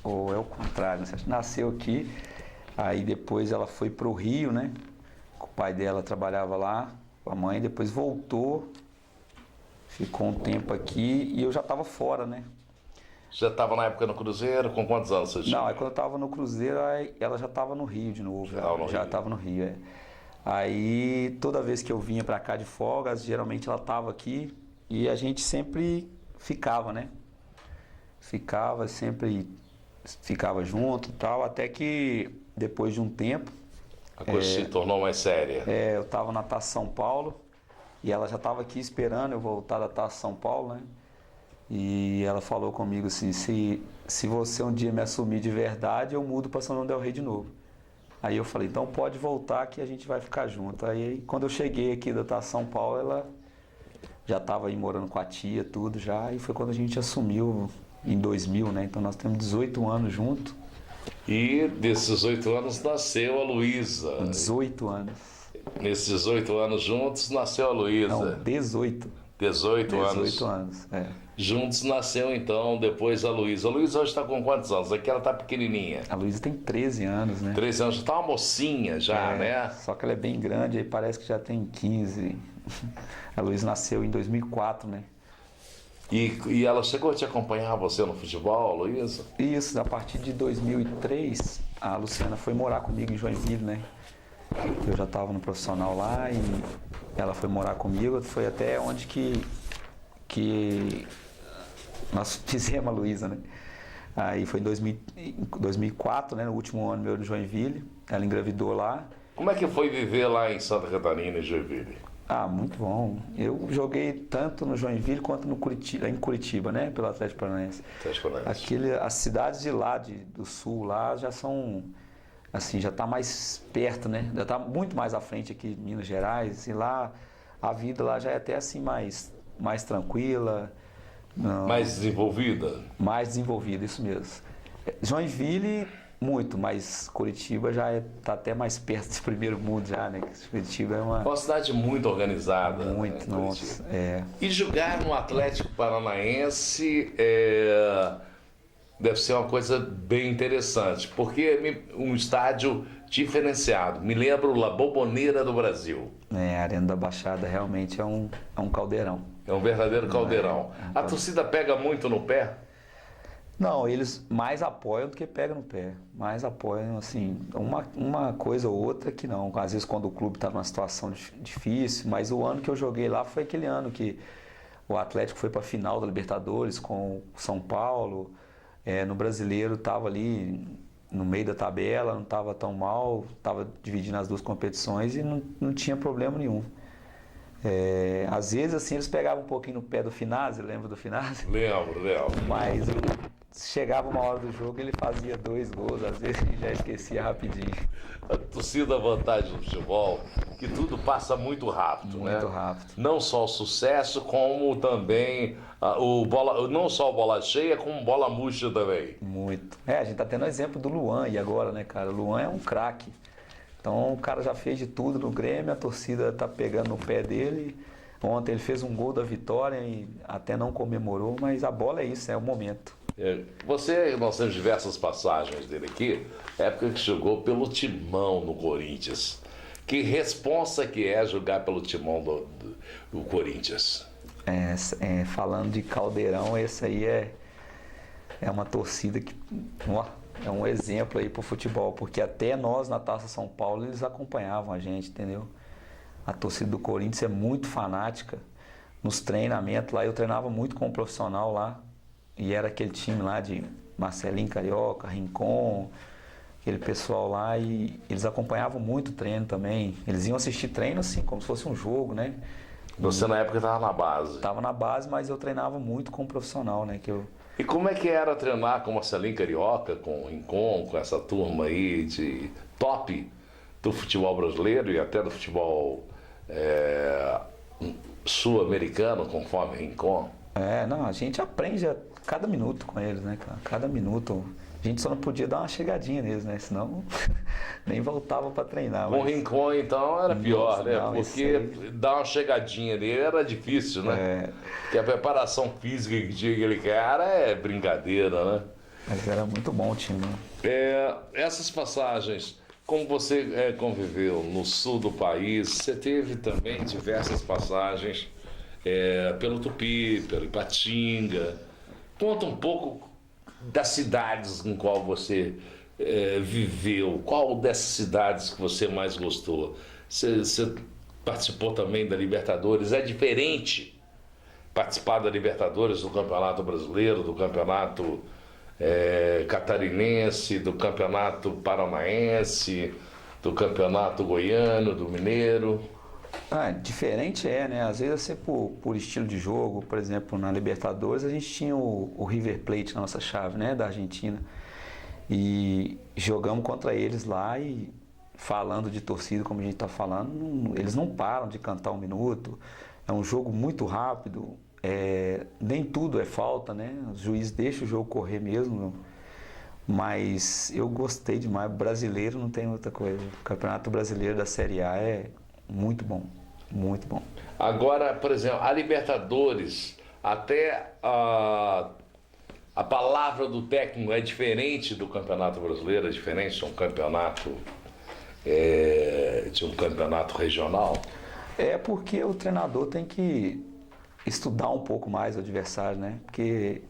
Ou é o contrário, né? Nasceu aqui, aí depois ela foi para o Rio, né? O pai dela trabalhava lá, a mãe, depois voltou, ficou um tempo aqui e eu já estava fora, né? Já estava na época no Cruzeiro? Com quantos anos você tinha? Não, quando eu estava no Cruzeiro, ela já estava no Rio de novo. Já estava no Rio, Aí, toda vez que eu vinha para cá de folga, geralmente ela estava aqui e a gente sempre ficava, né? Sempre ficava junto e tal, até que depois de um tempo... A coisa se tornou mais séria. Eu estava na Taça São Paulo e ela já estava aqui esperando eu voltar da Taça São Paulo, né? E ela falou comigo assim, se você um dia me assumir de verdade, eu mudo para São João del Rei de novo. Aí eu falei, então pode voltar que a gente vai ficar junto. Aí quando eu cheguei aqui da Taça São Paulo, ela já estava aí morando com a tia, tudo já. E foi quando a gente assumiu em 2000, né? Então nós temos 18 anos juntos. E desses 18 anos nasceu a Luísa. 18 anos. Nesses 18 anos juntos nasceu a Luísa. Não, 18. 18 anos. 18 anos, Juntos nasceu então depois a Luísa. A Luísa hoje está com quantos anos? Aqui ela está pequenininha. A Luísa tem 13 anos, né? 13 anos, já está uma mocinha já, né? Só que ela é bem grande, aí parece que já tem 15. A Luísa nasceu em 2004, né? E ela chegou a te acompanhar você no futebol, Luísa? Isso, a partir de 2003, a Luciana foi morar comigo em Joinville, né? Eu já estava no profissional lá e ela foi morar comigo, foi até onde que nós fizemos a Luísa, né? Aí foi em 2004, né? No último ano meu de Joinville, ela engravidou lá. Como é que foi viver lá em Santa Catarina, em Joinville? Muito bom. Eu joguei tanto no Joinville quanto em Curitiba, né? Pelo Atlético Paranaense. As cidades de lá, do sul, lá já são, assim, já está mais perto, né? Já está muito mais à frente aqui em Minas Gerais. E lá, a vida lá já é até assim mais tranquila. Mais desenvolvida? Mais desenvolvida, isso mesmo. Joinville... Muito, mas Curitiba já está até mais perto do primeiro mundo já, né? Curitiba é uma cidade muito organizada. Muito, né? Nossa. E jogar no Atlético Paranaense deve ser uma coisa bem interessante, porque é um estádio diferenciado. Me lembro La Bombonera do Brasil. A Arena da Baixada realmente é um caldeirão. É um verdadeiro caldeirão. A torcida pega muito no pé? Não, eles mais apoiam do que pegam no pé. Mais apoiam, assim, uma coisa ou outra que não. Às vezes quando o clube está numa situação difícil, mas o ano que eu joguei lá foi aquele ano que o Atlético foi para a final da Libertadores com o São Paulo. No Brasileiro estava ali no meio da tabela, não estava tão mal, estava dividindo as duas competições e não tinha problema nenhum. Às vezes assim eles pegavam um pouquinho no pé do Finazzi, lembra do Finazzi? Lembro. Mas chegava uma hora do jogo ele fazia 2 gols, às vezes já esquecia rapidinho. A torcida vantagem do futebol, que tudo passa muito rápido, né? Muito rápido. Não só o sucesso, como também não só o bola cheia, como bola murcha também. Muito. A gente tá tendo o exemplo do Luan e agora, né, cara? O Luan é um craque. Então o cara já fez de tudo no Grêmio, a torcida tá pegando no pé dele. Ontem ele fez um gol da vitória e até não comemorou, mas a bola é isso, é o momento. Nós temos diversas passagens dele aqui, época que jogou pelo Timão no Corinthians. Que responsa que é jogar pelo Timão do Corinthians? Falando de Caldeirão, esse aí é uma torcida que é um exemplo aí pro futebol, porque até nós na Taça São Paulo eles acompanhavam a gente, entendeu? A torcida do Corinthians é muito fanática. Nos treinamentos lá, eu treinava muito com um profissional lá, e era aquele time lá de Marcelinho Carioca, Rincon, aquele pessoal lá, e eles acompanhavam muito o treino também. Eles iam assistir treino assim, como se fosse um jogo, né? Você na época estava na base? Estava na base, mas eu treinava muito com um profissional, né? E como é que era treinar com Marcelinho Carioca, com o Rincon, com essa turma aí de top do futebol brasileiro e até do futebol sul-americano, conforme Rincon? Não, a gente aprende a cada minuto com eles, né, cara? Cada minuto. A gente só não podia dar uma chegadinha neles, né? Senão nem voltava para treinar. Com o Rincon, então, era pior, né? Não, porque dar uma chegadinha nele era difícil, né? Porque a preparação física que tinha aquele cara é brincadeira, né? Mas era muito bom o time, né? Essas passagens, como você conviveu no sul do país, você teve também diversas passagens pelo Tupi, pelo Ipatinga. Conta um pouco das cidades em qual você viveu. Qual dessas cidades que você mais gostou? Você participou também da Libertadores. É diferente participar da Libertadores, do Campeonato Brasileiro, do Campeonato Catarinense, do Campeonato Paranaense, do Campeonato Goiano, do Mineiro? Diferente né? Às vezes assim, por estilo de jogo, por exemplo, na Libertadores a gente tinha o River Plate na nossa chave, né? Da Argentina. E jogamos contra eles lá e falando de torcida, como a gente está falando, eles não param de cantar um minuto. É um jogo muito rápido, nem tudo é falta, né? O juiz deixa o jogo correr mesmo. Mas eu gostei demais. Brasileiro não tem outra coisa. O Campeonato Brasileiro da Série A é muito bom, muito bom. Agora, por exemplo, a Libertadores, até a palavra do técnico é diferente do Campeonato Brasileiro, é diferente de um campeonato regional? Porque o treinador tem que estudar um pouco mais o adversário, né? Porque,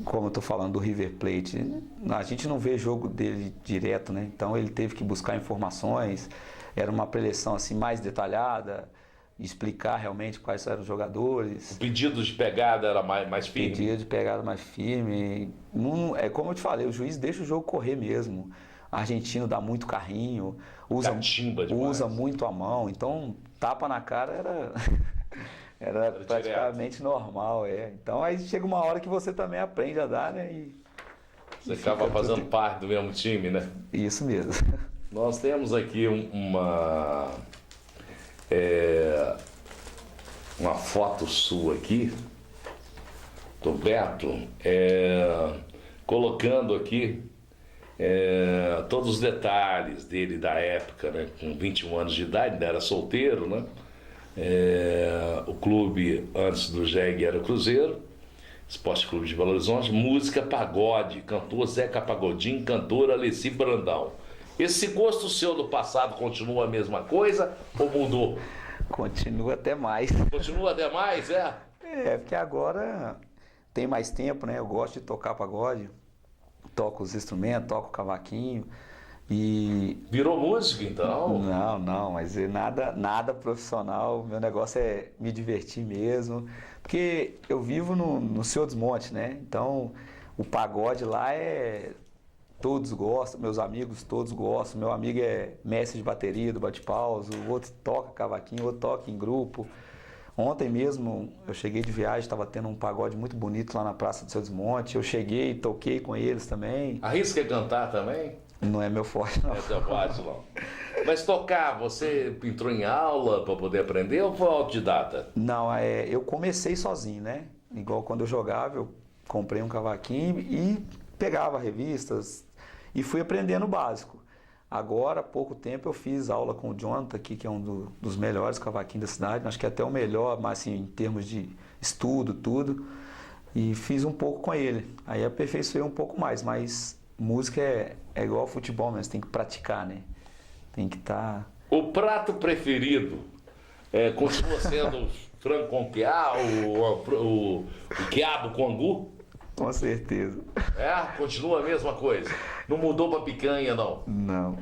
como eu estou falando do River Plate, a gente não vê jogo dele direto, né? Então ele teve que buscar informações. Era uma preleção assim mais detalhada, explicar realmente quais eram os jogadores. O pedido de pegada era mais firme? O pedido de pegada mais firme. É como eu te falei, o juiz deixa o jogo correr mesmo. O argentino dá muito carrinho, usa muito a mão, então tapa na cara era praticamente direto. Normal. Então aí chega uma hora que você também aprende a dar, né? Você acaba fazendo parte do mesmo time, né? Isso mesmo. Nós temos aqui uma foto sua aqui, do Beto, colocando aqui todos os detalhes dele da época, né? Com 21 anos de idade, ainda era solteiro, né? O clube antes do Jeg era o Cruzeiro, Esporte Clube de Belo Horizonte, música pagode, cantor Zeca Pagodinho, cantora Alessi Brandão. Esse gosto seu do passado continua a mesma coisa ou mudou? Continua até mais. Continua até mais, porque agora tem mais tempo, né? Eu gosto de tocar pagode, toco os instrumentos, toco o cavaquinho e... Virou músico, então? Não, mas nada profissional. Meu negócio é me divertir mesmo. Porque eu vivo no Senhor dos Montes, né? Então, o pagode lá todos gostam, meus amigos todos gostam. Meu amigo é mestre de bateria, do bate-paus, o outro toca cavaquinho, o outro toca em grupo. Ontem mesmo eu cheguei de viagem, estava tendo um pagode muito bonito lá na Praça do Senhor dos Montes. Eu cheguei, toquei com eles também. Arrisca cantar também? Não é meu forte, não. É teu forte, não. Mas tocar, você entrou em aula para poder aprender ou foi autodidata? Não, eu comecei sozinho, né? Igual quando eu jogava, eu comprei um cavaquinho e pegava revistas e fui aprendendo o básico. Agora, há pouco tempo, eu fiz aula com o Jonathan aqui, que é um dos melhores cavaquinhos da cidade. Acho que é até o melhor, mas assim, em termos de estudo, tudo. E fiz um pouco com ele. Aí aperfeiçoei um pouco mais, mas música é igual ao futebol mesmo, tem que praticar, né? Tem que estar... O prato preferido continua sendo frango com quiabo, o quiabo com angu? Com certeza. Continua a mesma coisa. Não mudou para picanha, não? Não.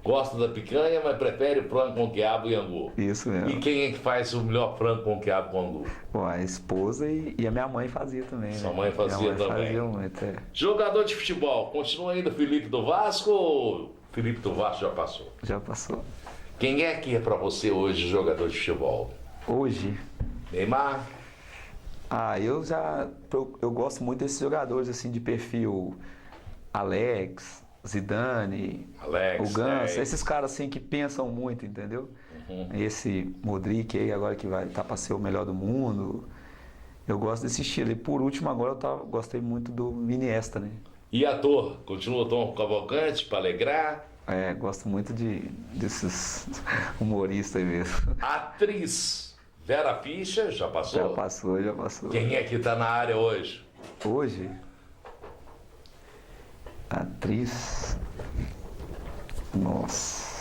Gosta da picanha, mas prefere frango com quiabo e angu. Isso mesmo. E quem é que faz o melhor frango com quiabo com angu? Bom, a esposa e a minha mãe fazia também, né? Sua mãe fazia minha mãe também. Fazia muito, Jogador de futebol, continua ainda Felipe do Vasco ou Felipe do Vasco já passou? Já passou. Quem é que é para você hoje jogador de futebol? Hoje? Neymar? Eu gosto muito desses jogadores assim de perfil Alex, Zidane, o Ganso, esses caras assim que pensam muito, entendeu? Esse Modric aí agora que vai estar para ser o melhor do mundo. Eu gosto desse estilo. E por último agora gostei muito do Iniesta, né? E ator? Continua Tom Cavalcante para alegrar? Gosto muito desses humoristas aí mesmo. Atriz Vera Fischer, já passou? Já passou. Quem é que está na área hoje? Hoje? Atriz... Nossa...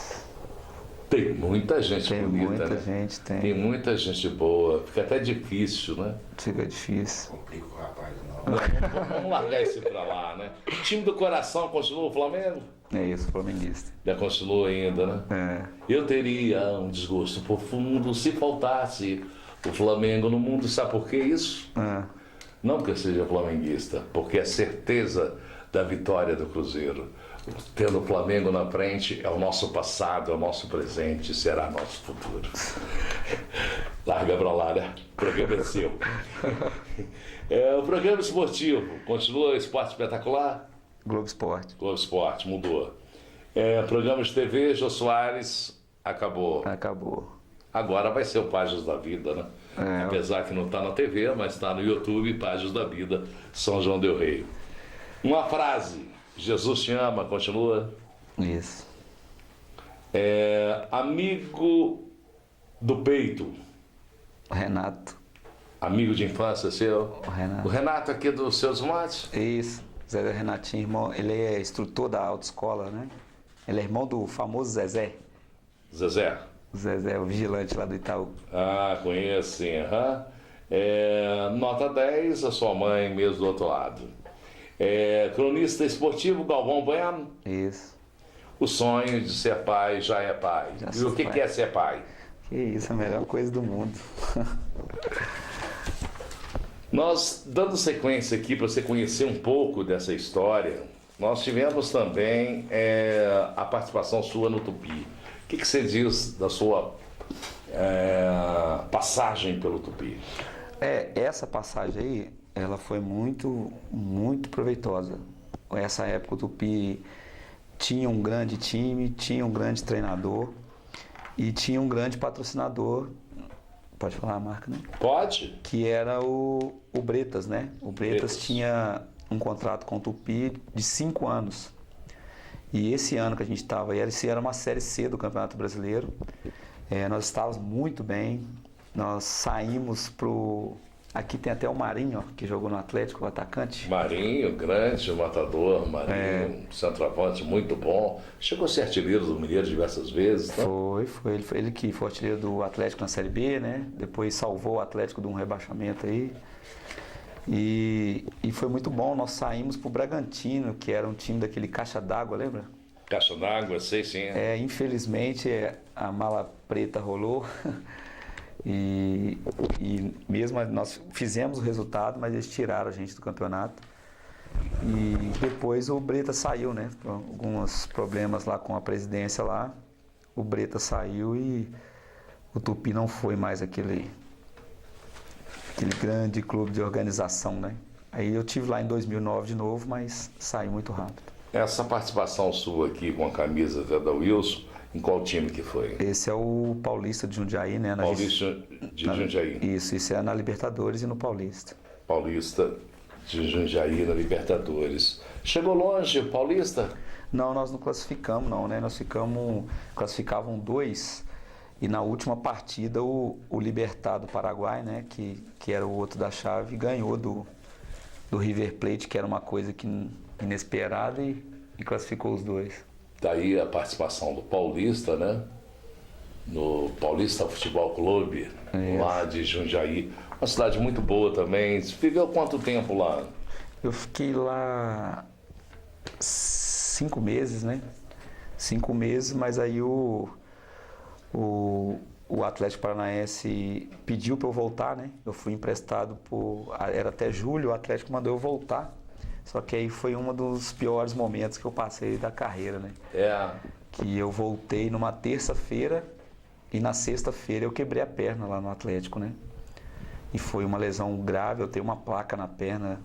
Tem muita gente bonita, né? Tem muita gente boa. Fica até difícil, né? Fica difícil. Complica o rapaz, não. Vamos largar esse pra lá, né? O time do coração continua o Flamengo? É isso, flamenguista. Já continua ainda, né? Eu teria um desgosto profundo se faltasse o Flamengo no mundo. Sabe por que isso? Não porque seja flamenguista, porque é certeza da vitória do Cruzeiro. Tendo o Flamengo na frente é o nosso passado, é o nosso presente, será nosso futuro. Larga pra lá, né? O programa é seu. O programa esportivo, continua Esporte Espetacular? Globo Esporte. Globo Esporte, mudou. Programa de TV, Jô Soares, acabou. Acabou. Agora vai ser o Páginas da Vida, né? Apesar que não está na TV, mas está no YouTube, Páginas da Vida, São João del Rei. Uma frase, Jesus te ama, continua? Isso. Amigo do peito. Renato. Amigo de infância seu? O Renato. O Renato aqui dos Seus Mates? Isso. Zé Renatinho, irmão, ele é instrutor da autoescola, né? Ele é irmão do famoso Zezé. Zezé? O Zezé, o vigilante lá do Itaú. Conheço sim. Nota 10, a sua mãe mesmo do outro lado. Cronista esportivo, Galvão Bueno. Isso. O sonho de ser pai já é pai. E o que é ser pai? Que isso, a melhor coisa do mundo. Nós, dando sequência aqui para você conhecer um pouco dessa história, nós tivemos também a participação sua no Tupi. O que você diz da sua passagem pelo Tupi? Essa passagem aí, ela foi muito, muito proveitosa. Essa época o Tupi tinha um grande time, tinha um grande treinador e tinha um grande patrocinador. Pode falar a marca, né? Pode. Que era o Bretas, né? O Bretas tinha um contrato com o Tupi de 5 anos. E esse ano que a gente estava, esse era uma Série C do Campeonato Brasileiro. Nós estávamos muito bem. Nós saímos pro... Aqui tem até o Marinho, ó, que jogou no Atlético, o atacante. Marinho, grande matador, Marinho, centroavante muito bom. Chegou a ser artilheiro do Mineiro diversas vezes, né? Foi. Ele que foi artilheiro do Atlético na Série B, né? Depois salvou o Atlético de um rebaixamento aí. E foi muito bom. Nós saímos pro Bragantino, que era um time daquele Caixa d'Água, lembra? Caixa d'Água, sei sim. Infelizmente a mala preta rolou. E mesmo nós fizemos o resultado, mas eles tiraram a gente do campeonato. E depois o Breta saiu, né? Por alguns problemas lá com a presidência lá. O Breta saiu e o Tupi não foi mais aquele grande clube de organização, né? Aí eu tive lá em 2009 de novo, mas saí muito rápido. Essa participação sua aqui com a camisa da Wilson, em qual time que foi? Esse é o Paulista de Jundiaí, né? Paulista de Jundiaí. Isso é na Libertadores e no Paulista. Paulista de Jundiaí na Libertadores. Chegou longe o Paulista? Não, nós não classificamos não, né? Classificavam 2 e na última partida o Libertad do Paraguai, né? Que era o outro da chave, ganhou do River Plate, que era uma coisa inesperada e classificou os 2. Daí a participação do Paulista, né? No Paulista Futebol Clube, lá de Jundiaí. Uma cidade muito boa também. Você viveu quanto tempo lá? Eu fiquei lá 5 meses, né? 5 meses, mas aí o Atlético Paranaense pediu para eu voltar, né? Eu fui emprestado era até julho, o Atlético mandou eu voltar. Só que aí foi um dos piores momentos que eu passei da carreira, né? Que eu voltei numa terça-feira e na sexta-feira eu quebrei a perna lá no Atlético, né? E foi uma lesão grave, eu tenho uma placa na perna,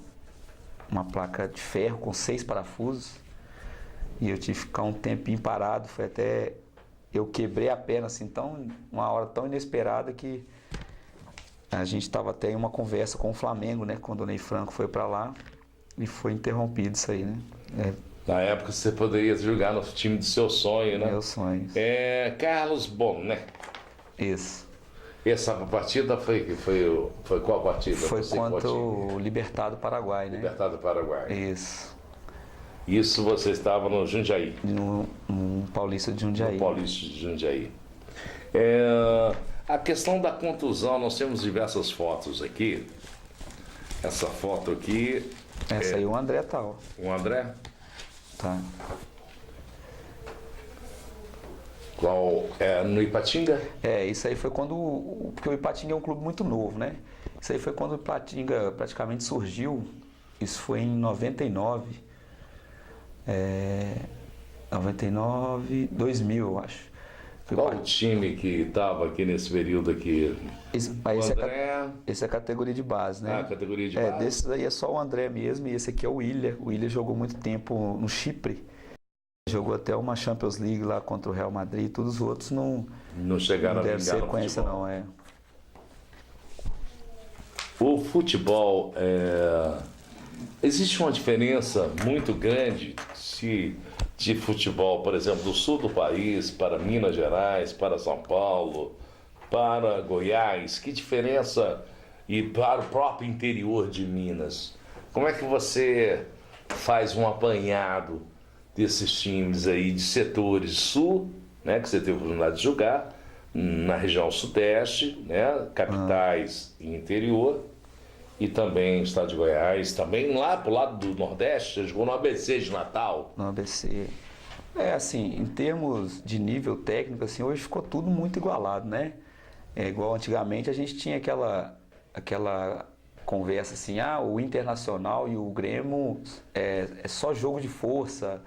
uma placa de ferro com 6 parafusos. E eu tive que ficar um tempinho parado, foi até... Eu quebrei a perna assim, uma hora tão inesperada que a gente estava até em uma conversa com o Flamengo, né? Quando o Ney Franco foi para lá e foi interrompido isso aí, né? Na época você poderia jogar no time do seu sonho, né? Meu sonho. Carlos Boné. Isso. Essa partida foi qual partida? Foi contra o Libertad do Paraguai, né? Libertad do Paraguai. Isso. Isso você estava no Jundiaí? No Paulista de Jundiaí. No Paulista de Jundiaí. A questão da contusão, nós temos diversas fotos aqui. Essa foto aqui... Essa aí o André tá, ó. O André? Tá. Qual? No Ipatinga? Isso aí foi quando... Porque o Ipatinga é um clube muito novo, né? Isso aí foi quando o Ipatinga praticamente surgiu. Isso foi em 99. 2000, eu acho. Qual o time que estava aqui nesse período aqui? Esse é a categoria de base, né? Categoria de base. Desse daí é só o André mesmo e esse aqui é o Willian. O Willian jogou muito tempo no Chipre. Jogou até uma Champions League lá contra o Real Madrid. Todos os outros não chegaram a deram vingar sequência, no futebol. não. O futebol, existe uma diferença muito grande de futebol, por exemplo, do sul do país para Minas Gerais, para São Paulo, para Goiás. Que diferença? E para o próprio interior de Minas. Como é que você faz um apanhado desses times aí de setores sul, né, que você teve a oportunidade de jogar, na região sudeste, né, capitais e interior, e também estado de Goiás, também lá pro lado do Nordeste, você jogou no ABC de Natal? No ABC. Assim, em termos de nível técnico, assim, hoje ficou tudo muito igualado, né? Igual antigamente a gente tinha aquela conversa assim, o Internacional e o Grêmio é só jogo de força,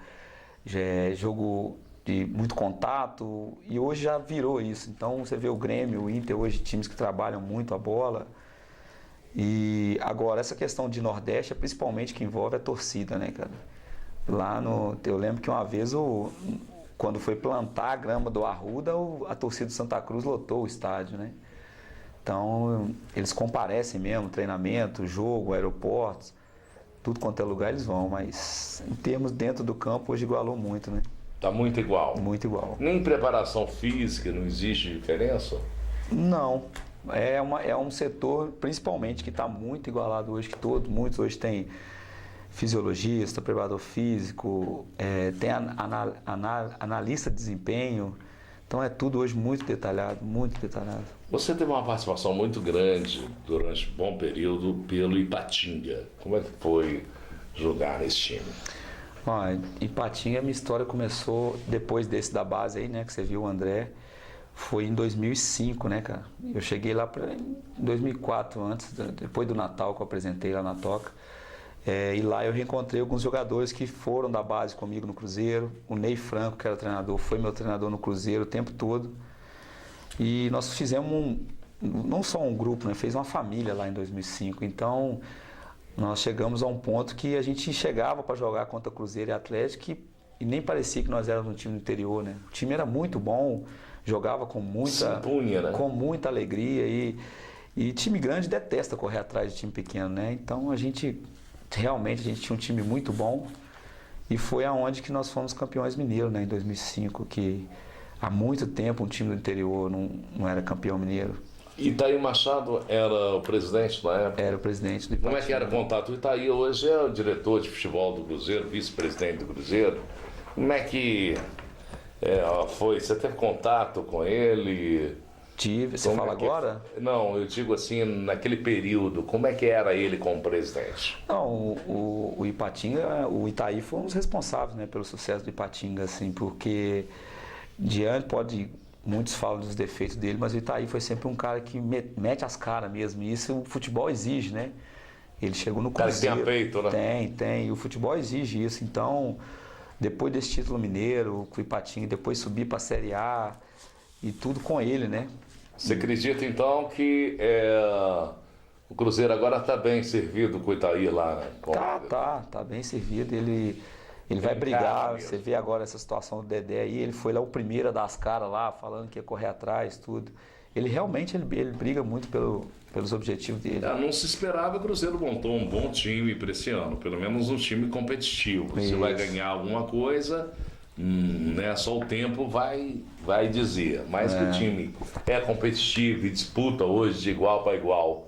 é jogo de muito contato, e hoje já virou isso. Então você vê o Grêmio, o Inter, hoje times que trabalham muito a bola. E agora, essa questão de Nordeste é principalmente que envolve a torcida, né, cara? Eu lembro que uma vez, quando foi plantar a grama do Arruda, a torcida do Santa Cruz lotou o estádio, né? Então, eles comparecem mesmo, treinamento, jogo, aeroportos, tudo quanto é lugar eles vão, mas em termos dentro do campo, hoje igualou muito, né? Tá muito igual? Muito igual. Nem preparação física, não existe diferença? Não. É um setor, principalmente, que está muito igualado hoje, muitos hoje têm fisiologista, preparador físico, tem analista de desempenho. Então é tudo hoje muito detalhado, muito detalhado. Você teve uma participação muito grande durante um bom período pelo Ipatinga. Como é que foi jogar nesse time? Ipatinga, minha história começou depois desse da base aí, né, que você viu o André. foi em 2005, né, cara? Eu cheguei lá em 2004, depois do Natal que eu apresentei lá na Toca. E lá eu reencontrei alguns jogadores que foram da base comigo no Cruzeiro. O Ney Franco, que era treinador, foi meu treinador no Cruzeiro o tempo todo. E nós fizemos não só um grupo, né? Fez uma família lá em 2005. Então, nós chegamos a um ponto que a gente chegava para jogar contra Cruzeiro e Atlético e nem parecia que nós éramos um time do interior, né? O time era muito bom, jogava com muita, né? com muita alegria e time grande detesta correr atrás de time pequeno, né? Então realmente a gente tinha um time muito bom e foi aonde que nós fomos campeões mineiros, né? Em 2005, que há muito tempo um time do interior não era campeão mineiro. Itaí Machado era o presidente na época? Era o presidente do Ipatinga. Como é que era o contato? O Itaí hoje é o diretor de futebol do Cruzeiro, vice-presidente do Cruzeiro. Como é que foi? Você teve contato com ele? Tive. Você fala agora? Não, eu digo assim, naquele período, como é que era ele como presidente? Não, o Ipatinga, o Itaí foi um dos responsáveis, né, pelo sucesso do Ipatinga, assim, porque muitos falam dos defeitos dele, mas o Itaí foi sempre um cara que mete as caras mesmo, e isso o futebol exige, né? Ele chegou no Cruzeiro. Cara que tem peito, né? Tem, e o futebol exige isso, então, depois desse título mineiro, com o Ipatinga, depois subir para a Série A, e tudo com ele, né? Você acredita então que o Cruzeiro agora está bem servido com o Itaí lá? Tá bem servido. Ele vai brigar. Você vê agora essa situação do Dedé aí, ele foi lá o primeiro a dar as caras lá, falando que ia correr atrás, tudo. Ele realmente ele briga muito pelos objetivos dele. Não se esperava, o Cruzeiro montou um bom time para esse ano, pelo menos um time competitivo. Você vai ganhar alguma coisa, né? Só o tempo vai dizer. Mas que o time é competitivo e disputa hoje de igual para igual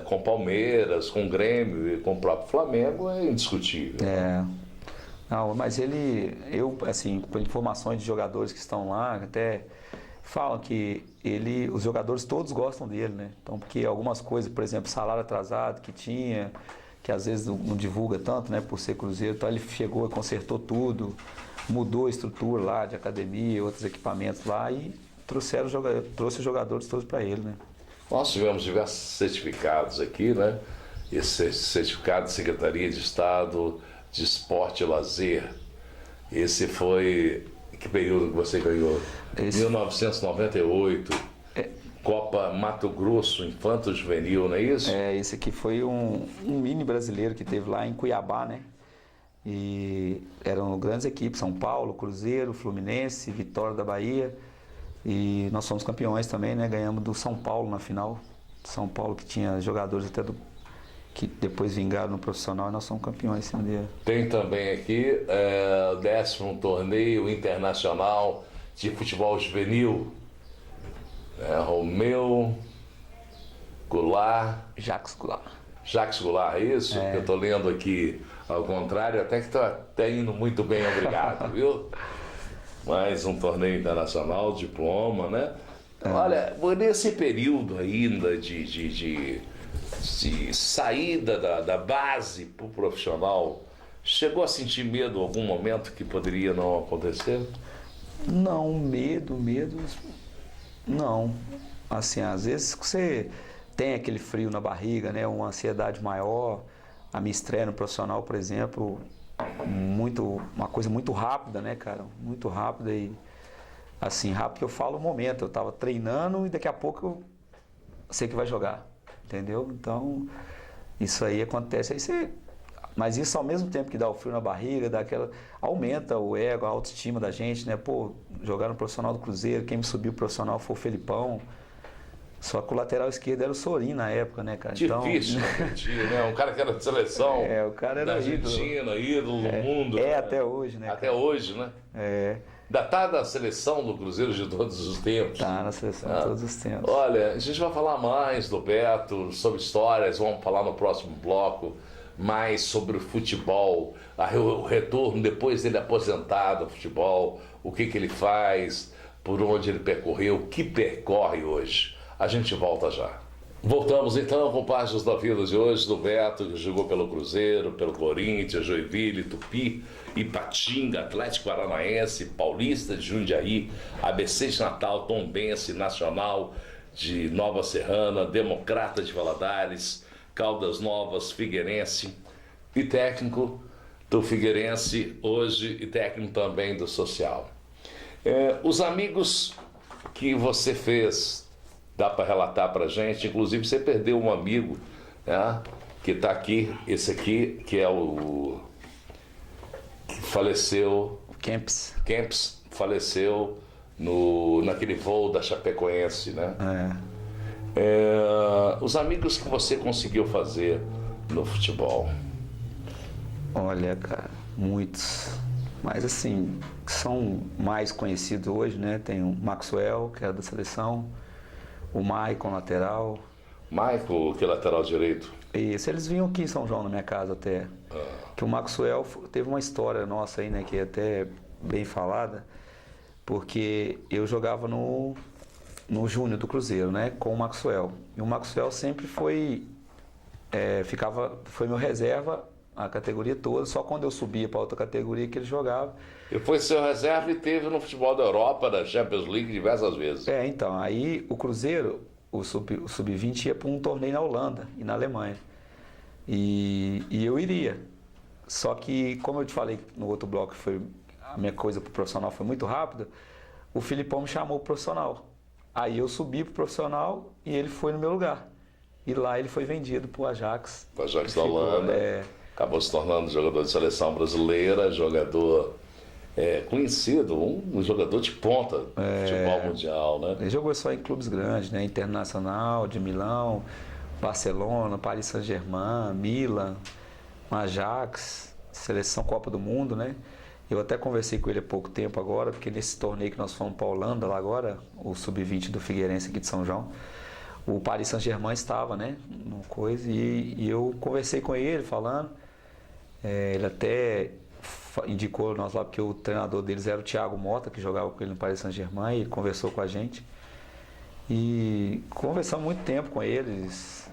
com Palmeiras, com Grêmio e com o próprio Flamengo é indiscutível. Não, mas assim, por informações de jogadores que estão lá, até falam que os jogadores todos gostam dele, né? Então, porque algumas coisas, por exemplo, salário atrasado que tinha, que às vezes não divulga tanto, né, por ser Cruzeiro, então ele chegou e consertou tudo, mudou a estrutura lá de academia, outros equipamentos lá e trouxe os jogadores todos para ele, né? Nós tivemos diversos certificados aqui, né? Esse certificado de Secretaria de Estado de Esporte e Lazer, esse foi... Que período que você ganhou? 1998, Copa Mato Grosso, Infanto Juvenil, não é isso? Esse aqui foi um mini brasileiro que teve lá em Cuiabá, né? E eram grandes equipes, São Paulo, Cruzeiro, Fluminense, Vitória da Bahia. E nós fomos campeões também, né? Ganhamos do São Paulo na final. São Paulo que tinha jogadores até que depois vingaram no profissional e nós somos campeões esse dia. Tem também aqui o 10º torneio internacional de futebol juvenil. Romeu Goulart. Jacques Goulart, é isso? Eu estou lendo aqui ao contrário, até que está indo muito bem, obrigado, viu? Mais um torneio internacional, diploma, né? Olha, nesse período ainda de saída da base para o profissional, chegou a sentir medo em algum momento que poderia não acontecer? Não, medo, não. Assim, às vezes você tem aquele frio na barriga, né? Uma ansiedade maior. A minha estreia no profissional, por exemplo, uma coisa muito rápida, né, cara? Muito rápida e assim, rápido que eu falo o momento. Eu estava treinando e daqui a pouco eu sei que vai jogar, entendeu? Então, isso aí acontece. Mas isso ao mesmo tempo que dá o frio na barriga, aumenta o ego, a autoestima da gente, né? Pô, jogar no profissional do Cruzeiro, quem me subiu o profissional foi o Felipão. Só que o lateral esquerdo era o Sorin na época, né, cara? Difícil, né? Um cara que era de seleção o cara era da Argentina, ídolo do mundo. Né? Até hoje, né? Até hoje, né? Ainda tá na seleção do Cruzeiro de todos os tempos. Tá na seleção de todos os tempos. Olha, a gente vai falar mais do Beto, sobre histórias, vamos falar no próximo bloco, mais sobre o futebol, o retorno depois dele aposentado do futebol, o que ele faz, por onde ele percorreu, o que percorre hoje. A gente volta já. Voltamos então com páginas da vida de hoje do Beto, que jogou pelo Cruzeiro, pelo Corinthians, Joinville, Tupi, Ipatinga, Atlético Paranaense, Paulista de Jundiaí, ABC de Natal, Tombense, Nacional de Nova Serrana, Democrata de Valadares, Caldas Novas, Figueirense e técnico do Figueirense hoje e técnico também do Social. Os amigos que você fez, dá para relatar para a gente, inclusive você perdeu um amigo, né, que está aqui, esse aqui, que é o que faleceu, Kempis faleceu naquele voo da Chapecoense, né? Os amigos que você conseguiu fazer no futebol? Olha, cara, muitos. Mas assim, que são mais conhecidos hoje, né? Tem o Maxwell, que era da seleção, o Maicon, lateral. Maicon, que é lateral direito? Isso, eles vinham aqui em São João, na minha casa até. Que o Maxwell teve uma história nossa aí, né? Que é até bem falada, porque eu jogava no Júnior do Cruzeiro, né? Com o Maxwell. E o Maxwell sempre foi meu reserva a categoria toda, só quando eu subia para outra categoria que ele jogava. Ele foi seu reserva e teve no futebol da Europa, da Champions League, diversas vezes. Então, aí o Cruzeiro, o Sub-20 ia para um torneio na Holanda e na Alemanha. E eu iria. Só que, como eu te falei no outro bloco, a minha coisa pro profissional foi muito rápida, o Filipão me chamou pro profissional. Aí eu subi pro profissional e ele foi no meu lugar. E lá ele foi vendido pro Ajax. O Ajax da Holanda. Acabou se tornando jogador de seleção brasileira, jogador conhecido, um jogador de ponta do futebol mundial, né? Ele jogou só em clubes grandes, né? Internacional, de Milão, Barcelona, Paris Saint-Germain, Milan, Ajax, seleção Copa do Mundo, né? Eu até conversei com ele há pouco tempo agora, porque nesse torneio que nós fomos para a Holanda, lá agora, o Sub-20 do Figueirense aqui de São João, o Paris Saint-Germain estava, né? No coisa, e eu conversei com ele falando. Ele até indicou nós lá, porque o treinador deles era o Thiago Mota, que jogava com ele no Paris Saint-Germain, e ele conversou com a gente. E conversamos muito tempo com eles.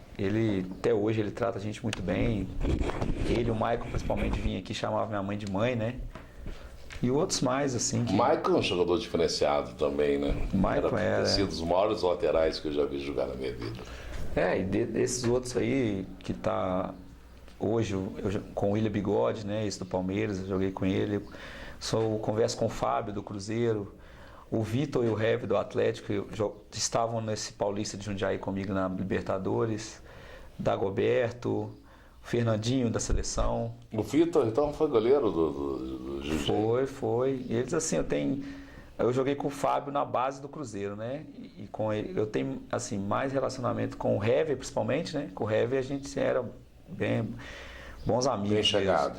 Até hoje, ele trata a gente muito bem. Ele e o Maicon, principalmente, vinha aqui e chamava minha mãe de mãe, né? E outros mais, assim. O Maicon é um jogador diferenciado também, né? O Maicon era sido dos maiores laterais que eu já vi jogar na minha vida. E desses outros aí, que tá hoje, com o William Bigode, né? Esse do Palmeiras, eu joguei com ele. Converso com o Fábio, do Cruzeiro. O Vitor e o Heavy, do Atlético, estavam nesse Paulista de Jundiaí comigo na Libertadores. Dagoberto, o Fernandinho, da seleção. O Vitor, então, foi goleiro do Jundiaí? Foi. E eles, assim, eu joguei com o Fábio na base do Cruzeiro, né? E com ele, eu tenho, assim, mais relacionamento com o Heavy, principalmente, né? Com o Heavy a gente era bem bons amigos. Bem chegado.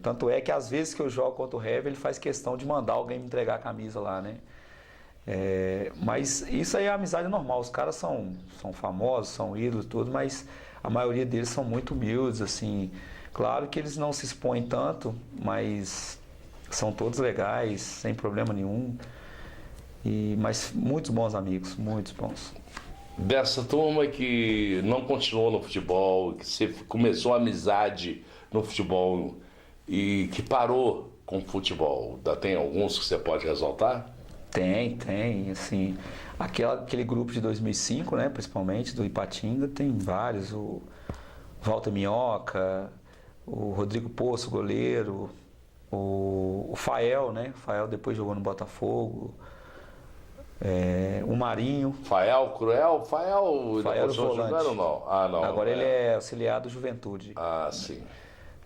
Tanto é que às vezes que eu jogo contra o Heavy, ele faz questão de mandar alguém me entregar a camisa lá, né? Mas isso aí é amizade normal. Os caras são famosos, são ídolos, tudo, mas a maioria deles são muito humildes, assim. Claro que eles não se expõem tanto, mas são todos legais, sem problema nenhum. Mas muitos bons amigos, muitos bons. Dessa turma que não continuou no futebol, que você começou a amizade no futebol e que parou com o futebol, tem alguns que você pode ressaltar? Tem, assim, aquele grupo de 2005, né, principalmente, do Ipatinga, tem vários, o Walter Minhoca, o Rodrigo Poço, goleiro, o Fael, né, o Fael depois jogou no Botafogo, o Marinho. Fael Cruel? Fael volante. Ou não? Ah, não. Agora ele é auxiliar do Juventude. Ah, sim.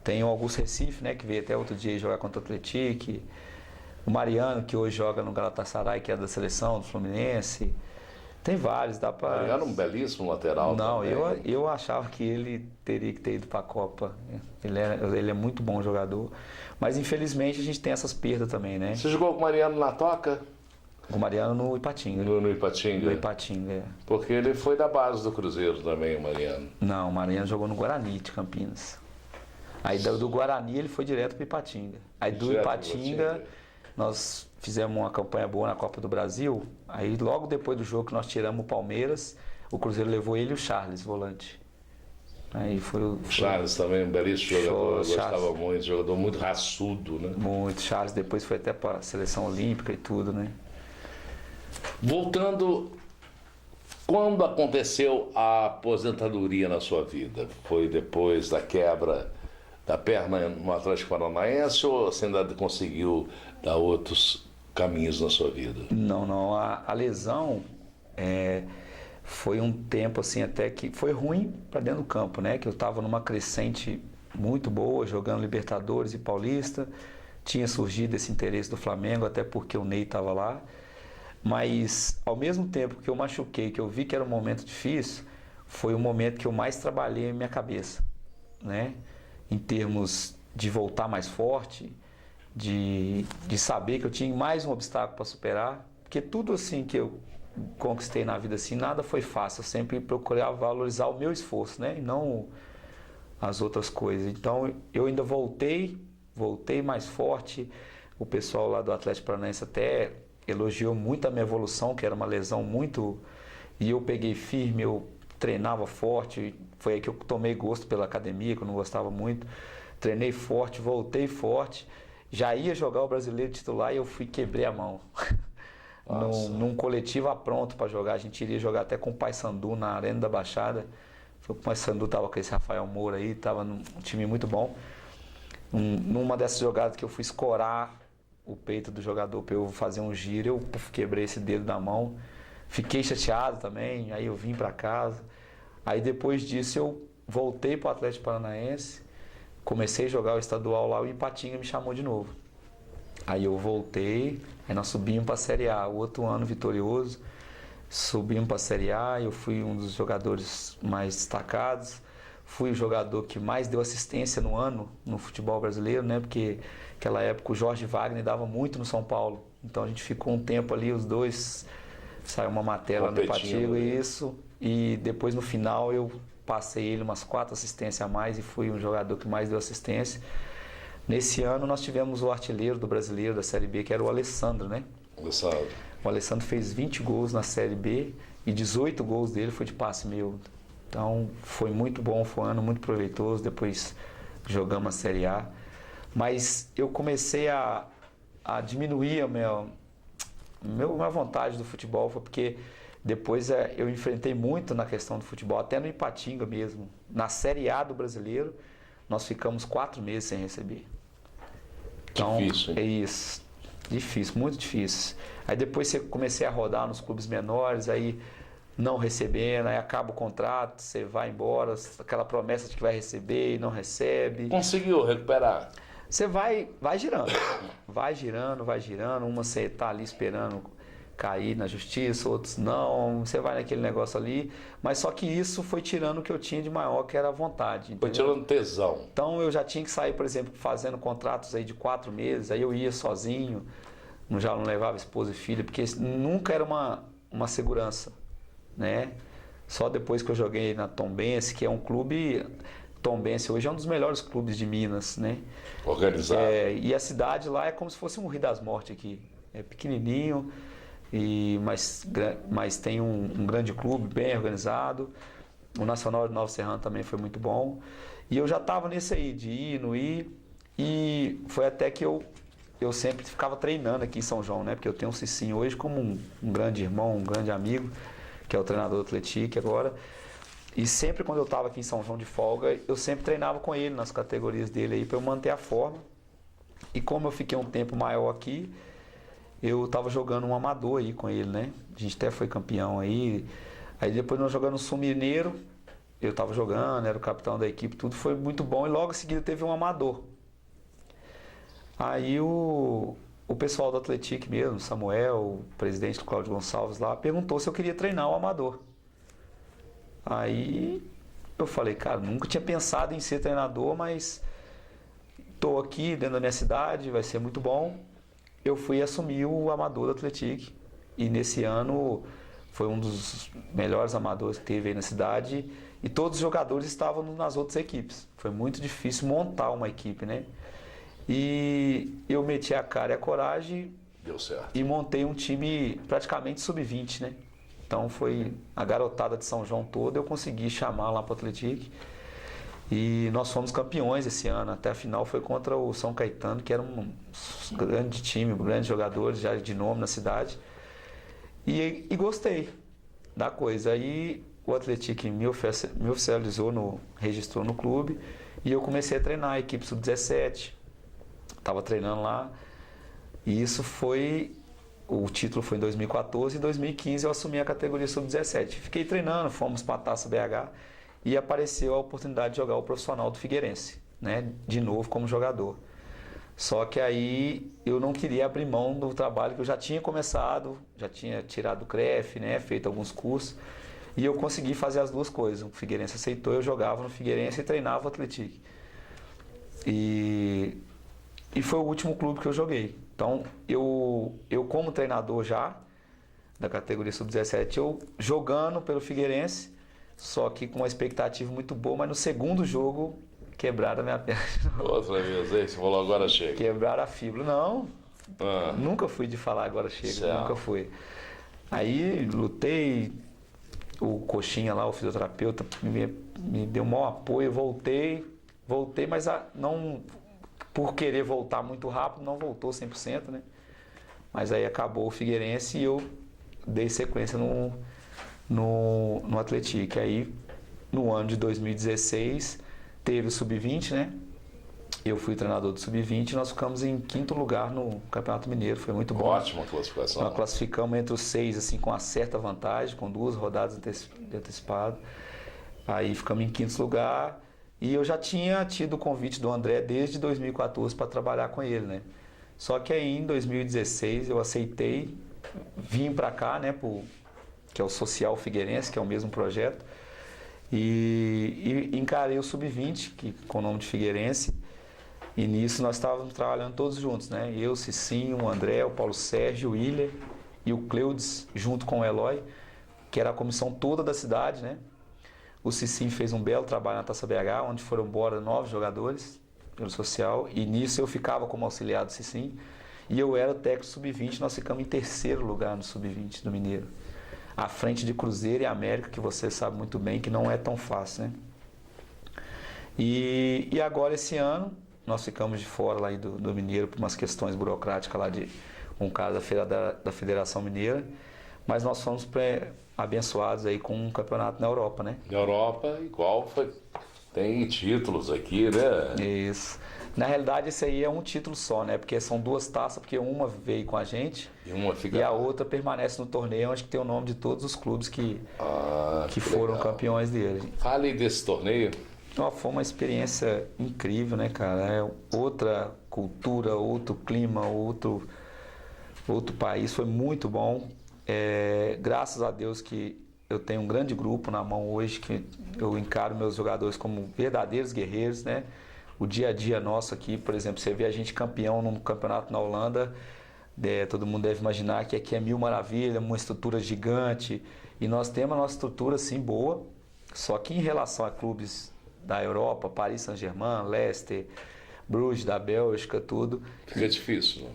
Tem o Augusto Recife, né, que veio até outro dia jogar contra o Atlético. O Mariano, que hoje joga no Galatasaray, que é da seleção do Fluminense. Tem vários, dá pra... Mariano é um belíssimo lateral. Não, também. eu achava que ele teria que ter ido para a Copa. Ele é muito bom jogador. Mas infelizmente a gente tem essas perdas também, né? Você jogou com o Mariano na Toca? Com o Mariano no Ipatinga. No Ipatinga? No Ipatinga, Porque ele foi da base do Cruzeiro também, o Mariano. Não, o Mariano jogou no Guarani de Campinas. Aí do Guarani ele foi direto para o Ipatinga. Aí do Ipatinga nós fizemos uma campanha boa na Copa do Brasil. Aí logo depois do jogo que nós tiramos o Palmeiras, o Cruzeiro levou ele e o Charles, volante. Aí O Charles também, um belíssimo jogador, eu gostava Charles. muito, jogador muito raçudo, né? Muito. Charles depois foi até para a seleção olímpica e tudo, né? Voltando, quando aconteceu a aposentadoria na sua vida? Foi depois da quebra da perna no Atlético Paranaense ou você ainda conseguiu dar outros caminhos na sua vida? Não. A lesão foi um tempo assim até que foi ruim para dentro do campo, né? Que eu estava numa crescente muito boa, jogando Libertadores e Paulista. Tinha surgido esse interesse do Flamengo, até porque o Ney estava lá. Mas ao mesmo tempo que eu machuquei, que eu vi que era um momento difícil, foi o momento que eu mais trabalhei em minha cabeça, né? Em termos de voltar mais forte, de saber que eu tinha mais um obstáculo para superar, porque tudo assim que eu conquistei na vida assim, nada foi fácil, eu sempre procurei valorizar o meu esforço, né? E não as outras coisas. Então eu ainda voltei mais forte. O pessoal lá do Atlético Paranaense até elogiou muito a minha evolução, que era uma lesão muito... E eu peguei firme, eu treinava forte, foi aí que eu tomei gosto pela academia, que eu não gostava muito. Treinei forte, voltei forte, já ia jogar o Brasileiro titular e eu quebrei a mão. Num coletivo pronto para jogar, a gente iria jogar até com o Paysandu na Arena da Baixada. O Paysandu estava com esse Rafael Moura aí, estava num time muito bom. Numa dessas jogadas que eu fui escorar o peito do jogador para eu fazer um giro, eu quebrei esse dedo da mão. Fiquei chateado também, aí eu vim para casa. Aí depois disso eu voltei para o Atlético Paranaense, comecei a jogar o estadual lá, o Ipatinga me chamou de novo. Aí eu voltei, aí nós subimos para a Série A, o outro ano vitorioso, subimos para a Série A, eu fui um dos jogadores mais destacados, fui o jogador que mais deu assistência no ano no futebol brasileiro, né? Porque naquela época o Jorge Wagner dava muito no São Paulo, então a gente ficou um tempo ali, os dois, saiu uma matéria lá no Ipatinga, isso, e depois no final eu passei ele umas 4 assistências a mais e fui um jogador que mais deu assistência. Nesse ano nós tivemos o artilheiro do brasileiro da Série B, que era o Alessandro, né? O Alessandro fez 20 gols na Série B e 18 gols dele foi de passe meu. Então foi muito bom, foi um ano muito proveitoso, depois jogamos a Série A. Mas eu comecei a diminuir a minha vontade do futebol, foi porque depois eu enfrentei muito na questão do futebol, até no Ipatinga mesmo. Na Série A do brasileiro, nós ficamos 4 meses sem receber. Então, difícil, hein? É isso. Difícil, muito difícil. Aí depois comecei a rodar nos clubes menores, aí não recebendo, aí acaba o contrato, você vai embora, aquela promessa de que vai receber e não recebe. Conseguiu recuperar? Você vai girando, vai girando, uma você está ali esperando cair na justiça, outros não, você vai naquele negócio ali, mas só que isso foi tirando o que eu tinha de maior, que era a vontade. Entendeu? Foi tirando tesão. Então eu já tinha que sair, por exemplo, fazendo contratos aí de 4 meses, aí eu ia sozinho, já não levava esposa e filha, porque nunca era uma segurança, né? Só depois que eu joguei na Tombense, que é um clube... Tombense hoje é um dos melhores clubes de Minas, né? Organizado. E a cidade lá é como se fosse um Rio das Mortes aqui. É pequenininho, mas tem um grande clube, bem organizado. O Nacional de Nova Serrana também foi muito bom. E eu já estava nesse aí, de ir, não ir. E foi até que eu sempre ficava treinando aqui em São João, né? Porque eu tenho o Cicinho hoje como um grande irmão, um grande amigo, que é o treinador do Atlético agora. E sempre quando eu estava aqui em São João de folga, eu sempre treinava com ele nas categorias dele aí para eu manter a forma. E como eu fiquei um tempo maior aqui, eu estava jogando um amador aí com ele, né? A gente até foi campeão aí. Aí depois nós jogando no Sul Mineiro, eu estava jogando, era o capitão da equipe, tudo foi muito bom. E logo em seguida teve um amador. Aí o pessoal do Atlético mesmo, Samuel, o presidente do Cláudio Gonçalves lá, perguntou se eu queria treinar o amador. Aí eu falei, cara, nunca tinha pensado em ser treinador, mas estou aqui dentro da minha cidade, vai ser muito bom. Eu fui assumir o amador do Atlético e nesse ano foi um dos melhores amadores que teve aí na cidade e todos os jogadores estavam nas outras equipes. Foi muito difícil montar uma equipe, né? E eu meti a cara e a coragem. Deu certo. E montei um time praticamente sub-20, né? Então foi a garotada de São João toda, eu consegui chamar lá para o Atlético. E nós fomos campeões esse ano. Até a final foi contra o São Caetano, que era um grande time, grandes jogadores já de nome na cidade. E gostei da coisa. Aí o Atlético me oficializou, registrou no clube e eu comecei a treinar a equipe sub-17. Estava treinando lá. E isso foi... O título foi em 2014 e em 2015 eu assumi a categoria sub-17. Fiquei treinando, fomos para a Taça BH e apareceu a oportunidade de jogar o profissional do Figueirense, né? De novo como jogador. Só que aí eu não queria abrir mão do trabalho que eu já tinha começado, já tinha tirado o CREF, né? Feito alguns cursos e eu consegui fazer as duas coisas. O Figueirense aceitou, eu jogava no Figueirense e treinava o Atlético. E foi o último clube que eu joguei. Então, eu como treinador já, da categoria sub-17, eu jogando pelo Figueirense, só que com uma expectativa muito boa, mas no segundo jogo quebraram a minha perna. Outra vez, aí você falou agora chega. Quebraram a fíbula. Não, nunca fui de falar agora chega, certo. Nunca fui. Aí lutei, o Coxinha lá, o fisioterapeuta, me deu um maior apoio, voltei, mas não... Por querer voltar muito rápido, não voltou 100%, né? Mas aí acabou o Figueirense e eu dei sequência no Atlético. Aí, no ano de 2016, teve o Sub-20, né? Eu fui treinador do Sub-20 e nós ficamos em 5º lugar no Campeonato Mineiro. Foi muito bom. Ótima classificação. Nós classificamos entre os 6, assim, com uma certa vantagem, com 2 rodadas de antecipado. Aí ficamos em 5º lugar. E eu já tinha tido o convite do André desde 2014 para trabalhar com ele, né? Só que aí em 2016 eu aceitei, vim para cá, né, que é o Social Figueirense, que é o mesmo projeto, e encarei o Sub-20, com o nome de Figueirense, e nisso nós estávamos trabalhando todos juntos, né? Eu, Cicinho, o André, o Paulo Sérgio, o Willer e o Cleudes, junto com o Eloy, que era a comissão toda da cidade, né? O Cicinho fez um belo trabalho na Taça BH, onde foram embora 9 jogadores pelo social, e nisso eu ficava como auxiliar do Cicinho, e eu era o técnico Sub-20, nós ficamos em 3º lugar no Sub-20 do Mineiro, à frente de Cruzeiro e América, que você sabe muito bem que não é tão fácil, né? E agora esse ano, nós ficamos de fora lá do Mineiro por umas questões burocráticas lá de um caso da Federação Mineira, mas nós fomos abençoados aí com um campeonato na Europa, né? Na Europa, igual foi. Tem títulos aqui, né? Isso. Na realidade, esse aí é um título só, né? Porque são 2 taças, porque uma veio com a gente e a outra permanece no torneio, onde tem o nome de todos os clubes que foram legal. Campeões dele. Fale desse torneio. Então, foi uma experiência incrível, né, cara? É outra cultura, outro clima, outro país. Foi muito bom. Graças a Deus que eu tenho um grande grupo na mão hoje, que eu encaro meus jogadores como verdadeiros guerreiros, né? O dia a dia nosso aqui, por exemplo, você vê a gente campeão num campeonato na Holanda, todo mundo deve imaginar que aqui é mil maravilha, uma estrutura gigante, e nós temos a nossa estrutura assim boa, só que em relação a clubes da Europa, Paris Saint-Germain, Leicester, Bruges da Bélgica, tudo. Fica difícil, né?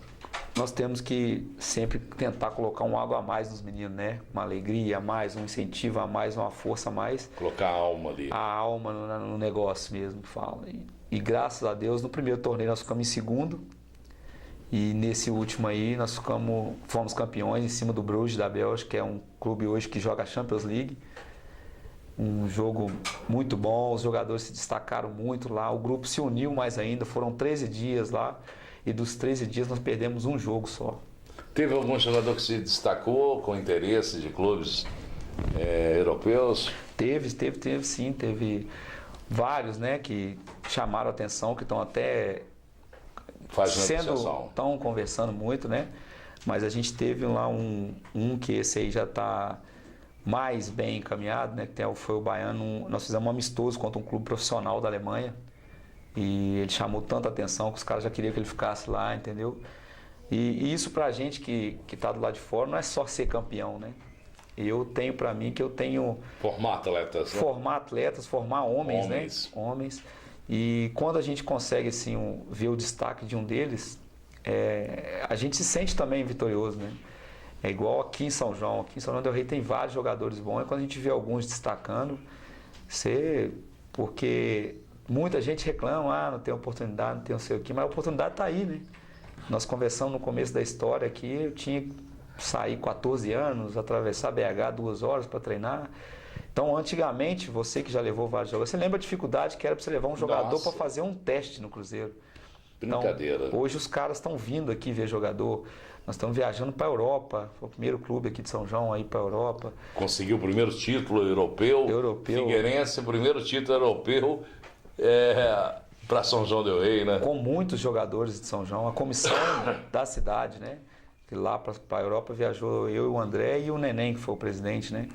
Nós temos que sempre tentar colocar um algo a mais nos meninos, né? Uma alegria a mais, um incentivo a mais, uma força a mais. Colocar a alma ali. A alma no negócio mesmo, fala. E graças a Deus, no primeiro torneio nós ficamos em 2º. E nesse último aí nós fomos campeões em cima do Bruges da Bélgica, que é um clube hoje que joga a Champions League. Um jogo muito bom, os jogadores se destacaram muito lá, o grupo se uniu mais ainda, foram 13 dias lá. E dos 13 dias nós perdemos um jogo só. Teve algum jogador que se destacou com interesse de clubes europeus? Teve sim. Teve vários, né, que chamaram a atenção, que estão até estão conversando muito, né? Mas a gente teve lá um que esse aí já está mais bem encaminhado, né? Que foi o Baiano. Nós fizemos um amistoso contra um clube profissional da Alemanha. E ele chamou tanta atenção que os caras já queriam que ele ficasse lá, entendeu? E isso pra gente que tá do lado de fora não é só ser campeão, né? Eu tenho pra mim que eu tenho... Formar atletas, né? Formar atletas, formar homens, né? Homens. E quando a gente consegue, assim, ver o destaque de um deles, a gente se sente também vitorioso, né? É igual aqui em São João. Aqui em São João del Rei tem vários jogadores bons. E quando a gente vê alguns destacando, porque muita gente reclama, não tem oportunidade, não tem não sei o quê, mas a oportunidade está aí, né? Nós conversamos no começo da história aqui, eu tinha que sair 14 anos, atravessar BH 2 horas para treinar. Então, antigamente, você que já levou vários jogadores, você lembra a dificuldade que era para você levar um jogador para fazer um teste no Cruzeiro? Brincadeira. Então, hoje os caras estão vindo aqui ver jogador. Nós estamos viajando para a Europa. Foi o primeiro clube aqui de São João aí para a Europa. Conseguiu o primeiro título europeu. Figueirense, primeiro título europeu para São João del Rei, né? Com muitos jogadores de São João. A comissão da cidade, né? Que lá para a Europa viajou eu e o André e o Neném, que foi o presidente, né?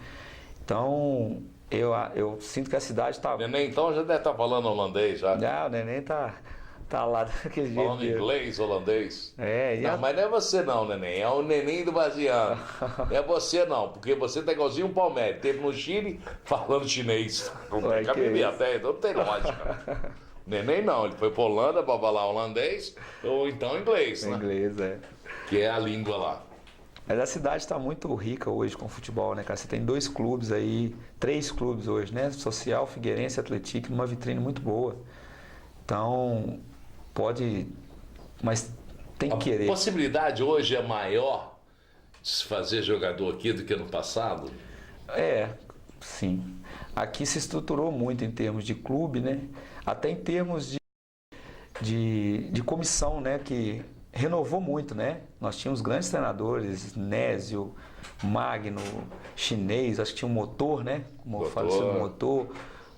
Então, eu sinto que a cidade está... O Neném, então, já deve estar falando holandês já. O Neném tá lá daquele jeito. Falando inglês, holandês. Não, mas não é você não, Neném. É o Neném do Baziano. Não é você não, porque você tá igualzinho o Palmeiras. Teve no Chile falando chinês. Não tem cabimento até, então não tem lógica. Neném não, ele foi pra Holanda pra falar holandês ou então inglês, né? Inglês, Que é a língua lá. Mas a cidade está muito rica hoje com futebol, né, cara? Você tem 2 clubes aí, 3 clubes hoje, né? Social, Figueirense e Atlético, numa vitrine muito boa. Então, mas tem que querer. A possibilidade hoje é maior de se fazer jogador aqui do que no passado? Sim. Aqui se estruturou muito em termos de clube, né? Até em termos de comissão, né? Que renovou muito, né? Nós tínhamos grandes treinadores, Nésio, Magno, Chinês, acho que tinha um Motor, né? Como eu falei, o Motor,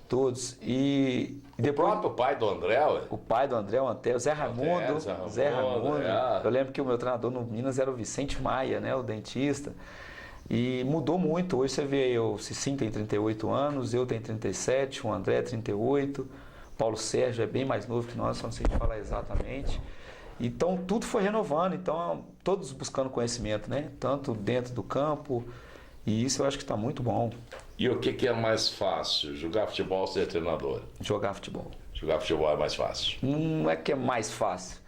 todos. E depois, o próprio pai do André, ué? O pai do André, o Antero, Zé Raimundo. Zé Raimundo. É. Eu lembro que o meu treinador no Minas era o Vicente Maia, né? O dentista. E mudou muito. Hoje você vê, o Cicinho tem 38 anos, eu tenho 37, o André 38, Paulo Sérgio é bem mais novo que nós, só não sei te falar exatamente. Então tudo foi renovando, então todos buscando conhecimento, né? Tanto dentro do campo, e isso eu acho que está muito bom. E o que é mais fácil, jogar futebol ou ser treinador? Jogar futebol. Jogar futebol é mais fácil? Não é que é mais fácil.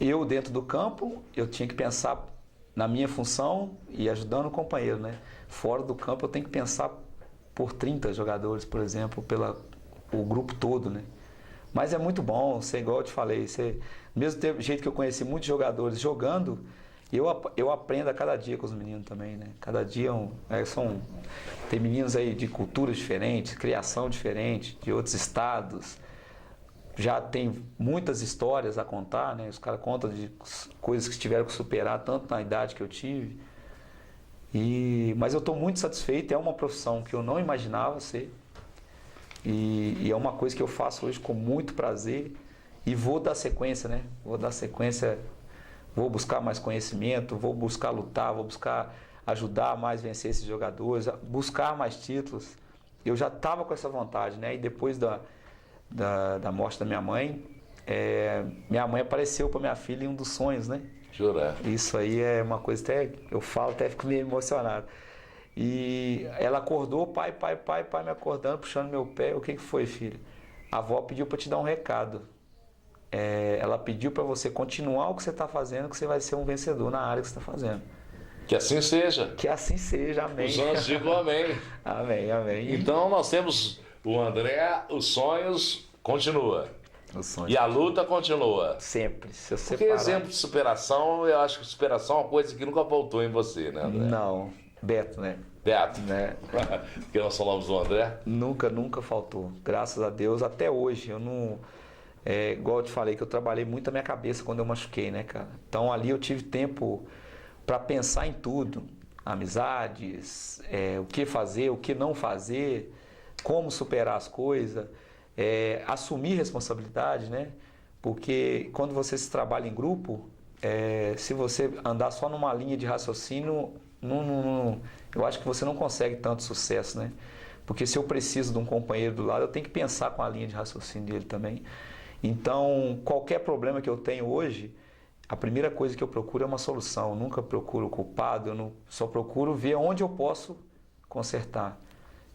Eu dentro do campo, eu tinha que pensar na minha função e ajudando o companheiro, né? Fora do campo eu tenho que pensar por 30 jogadores, por exemplo, o grupo todo, né? Mas é muito bom, igual eu te falei, mesmo jeito que eu conheci muitos jogadores jogando, eu aprendo a cada dia com os meninos também, né? Cada dia tem meninos aí de culturas diferentes, criação diferente, de outros estados. Já tem muitas histórias a contar, né? Os caras contam de coisas que tiveram que superar, tanto na idade que eu tive. Mas eu estou muito satisfeito, é uma profissão que eu não imaginava ser. E é uma coisa que eu faço hoje com muito prazer e vou dar sequência, né? Vou buscar mais conhecimento, vou buscar lutar, vou buscar ajudar mais a vencer esses jogadores, buscar mais títulos. Eu já estava com essa vontade, né? E depois da morte da minha mãe apareceu para minha filha em um dos sonhos, né? Jura? Isso aí é uma coisa até, eu falo, até fico meio emocionado. E ela acordou, pai me acordando, puxando meu pé. O que foi, filho? A avó pediu para te dar um recado. Ela pediu para você continuar o que você está fazendo, que você vai ser um vencedor na área que você está fazendo. Que assim seja. Que assim seja, amém. Os anjos digam amém. Amém, amém. Então nós temos o André, os sonhos continua. E a luta continua. Sempre. Se você Porque exemplo de superação, eu acho que superação é uma coisa que nunca faltou em você, né, André? Não. Beto, né? Beto, né? Porque nós falamos do André. Nunca faltou. Graças a Deus, até hoje. Eu não... igual eu te falei, que eu trabalhei muito a minha cabeça quando eu machuquei, né, cara? Então ali eu tive tempo para pensar em tudo. Amizades, o que fazer, o que não fazer, como superar as coisas, assumir responsabilidade, né? Porque quando você se trabalha em grupo, se você andar só numa linha de raciocínio, eu acho que você não consegue tanto sucesso, né? Porque se eu preciso de um companheiro do lado, eu tenho que pensar com a linha de raciocínio dele também. Então, qualquer problema que eu tenho hoje, a primeira coisa que eu procuro é uma solução. Eu nunca procuro o culpado, só procuro ver onde eu posso consertar.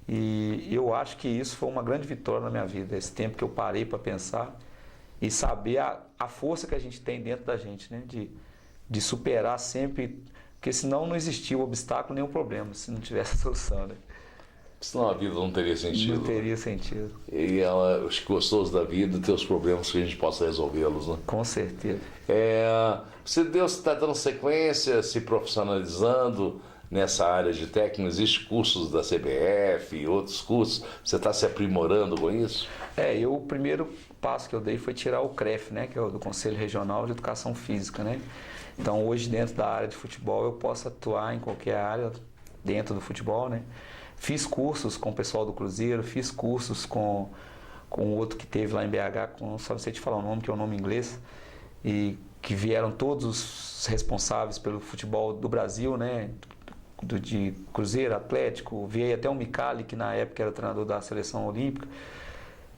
E eu acho que isso foi uma grande vitória na minha vida, esse tempo que eu parei para pensar e saber a força que a gente tem dentro da gente, né? de superar sempre, porque senão não existia o obstáculo nem o problema, se não tivesse a solução, né? Senão a vida não teria sentido. Não teria sentido. E ela, acho que gostoso da vida ter os problemas que a gente possa resolvê-los, né? Com certeza. Você está dando sequência, se profissionalizando nessa área de técnico, existem cursos da CBF e outros cursos, você está se aprimorando com isso? O primeiro passo que eu dei foi tirar o CREF, né, que é o do Conselho Regional de Educação Física, né? Então hoje dentro da área de futebol eu posso atuar em qualquer área dentro do futebol, né? Fiz cursos com o pessoal do Cruzeiro, fiz cursos com outro que teve lá em BH, só não sei te falar o nome, que é um nome inglês, e que vieram todos os responsáveis pelo futebol do Brasil, né? De Cruzeiro, Atlético, veio até o Micali, que na época era treinador da seleção olímpica,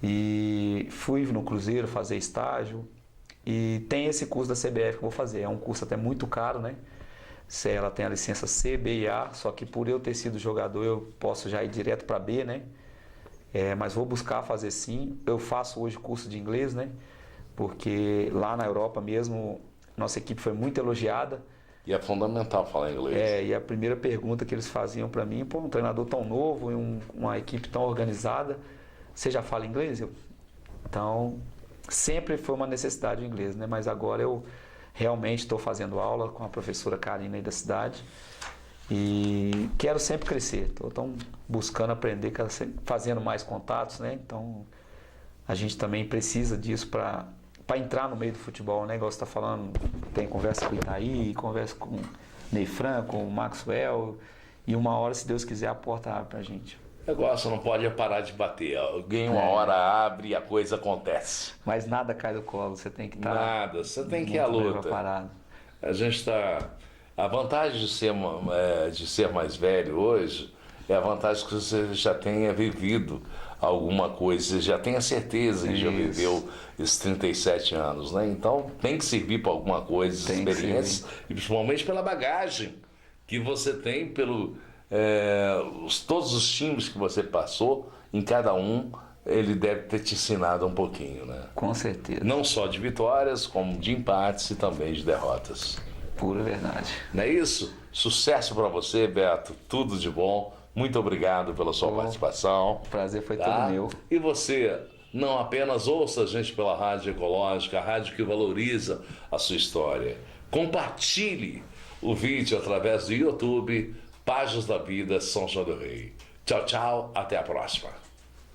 e fui no Cruzeiro fazer estágio, e tem esse curso da CBF que eu vou fazer, é um curso até muito caro, né? Ela tem a licença C, B e A, só que por eu ter sido jogador eu posso já ir direto para B, né? Mas vou buscar fazer sim. Eu faço hoje curso de inglês, né? Porque lá na Europa mesmo, nossa equipe foi muito elogiada. E é fundamental falar inglês. E a primeira pergunta que eles faziam para mim, um treinador tão novo e uma equipe tão organizada, você já fala inglês? Então, sempre foi uma necessidade o inglês, né? Mas agora eu realmente estou fazendo aula com a professora Karina aí da cidade e quero sempre crescer. Estou buscando aprender, fazendo mais contatos, né? Então, a gente também precisa disso para entrar no meio do futebol, né? Igual você está falando, tem conversa com o Itaí, conversa com o Ney Franco, com o Maxwell, e uma hora, se Deus quiser, a porta abre para a gente. O negócio não pode parar de bater. Alguém uma hora abre e a coisa acontece. Mas nada cai do colo, você tem que estar... Nada, você tem que ir à luta. A gente está... A vantagem de ser mais velho hoje é a vantagem que você já tenha vivido alguma coisa, você já tem a certeza que já viveu esses 37 anos, né? Então tem que servir para alguma coisa, experiência, e principalmente pela bagagem que você tem, todos os times que você passou, em cada um, ele deve ter te ensinado um pouquinho, né? Com certeza. Não só de vitórias, como de empates e também de derrotas. Pura verdade. Não é isso? Sucesso para você, Beto. Tudo de bom. Muito obrigado pela sua participação. O prazer foi todo meu. E você não apenas ouça a gente pela Rádio Ecológica, a rádio que valoriza a sua história. Compartilhe o vídeo através do YouTube, Páginas da Vida São João del Rei. Tchau, tchau. Até a próxima.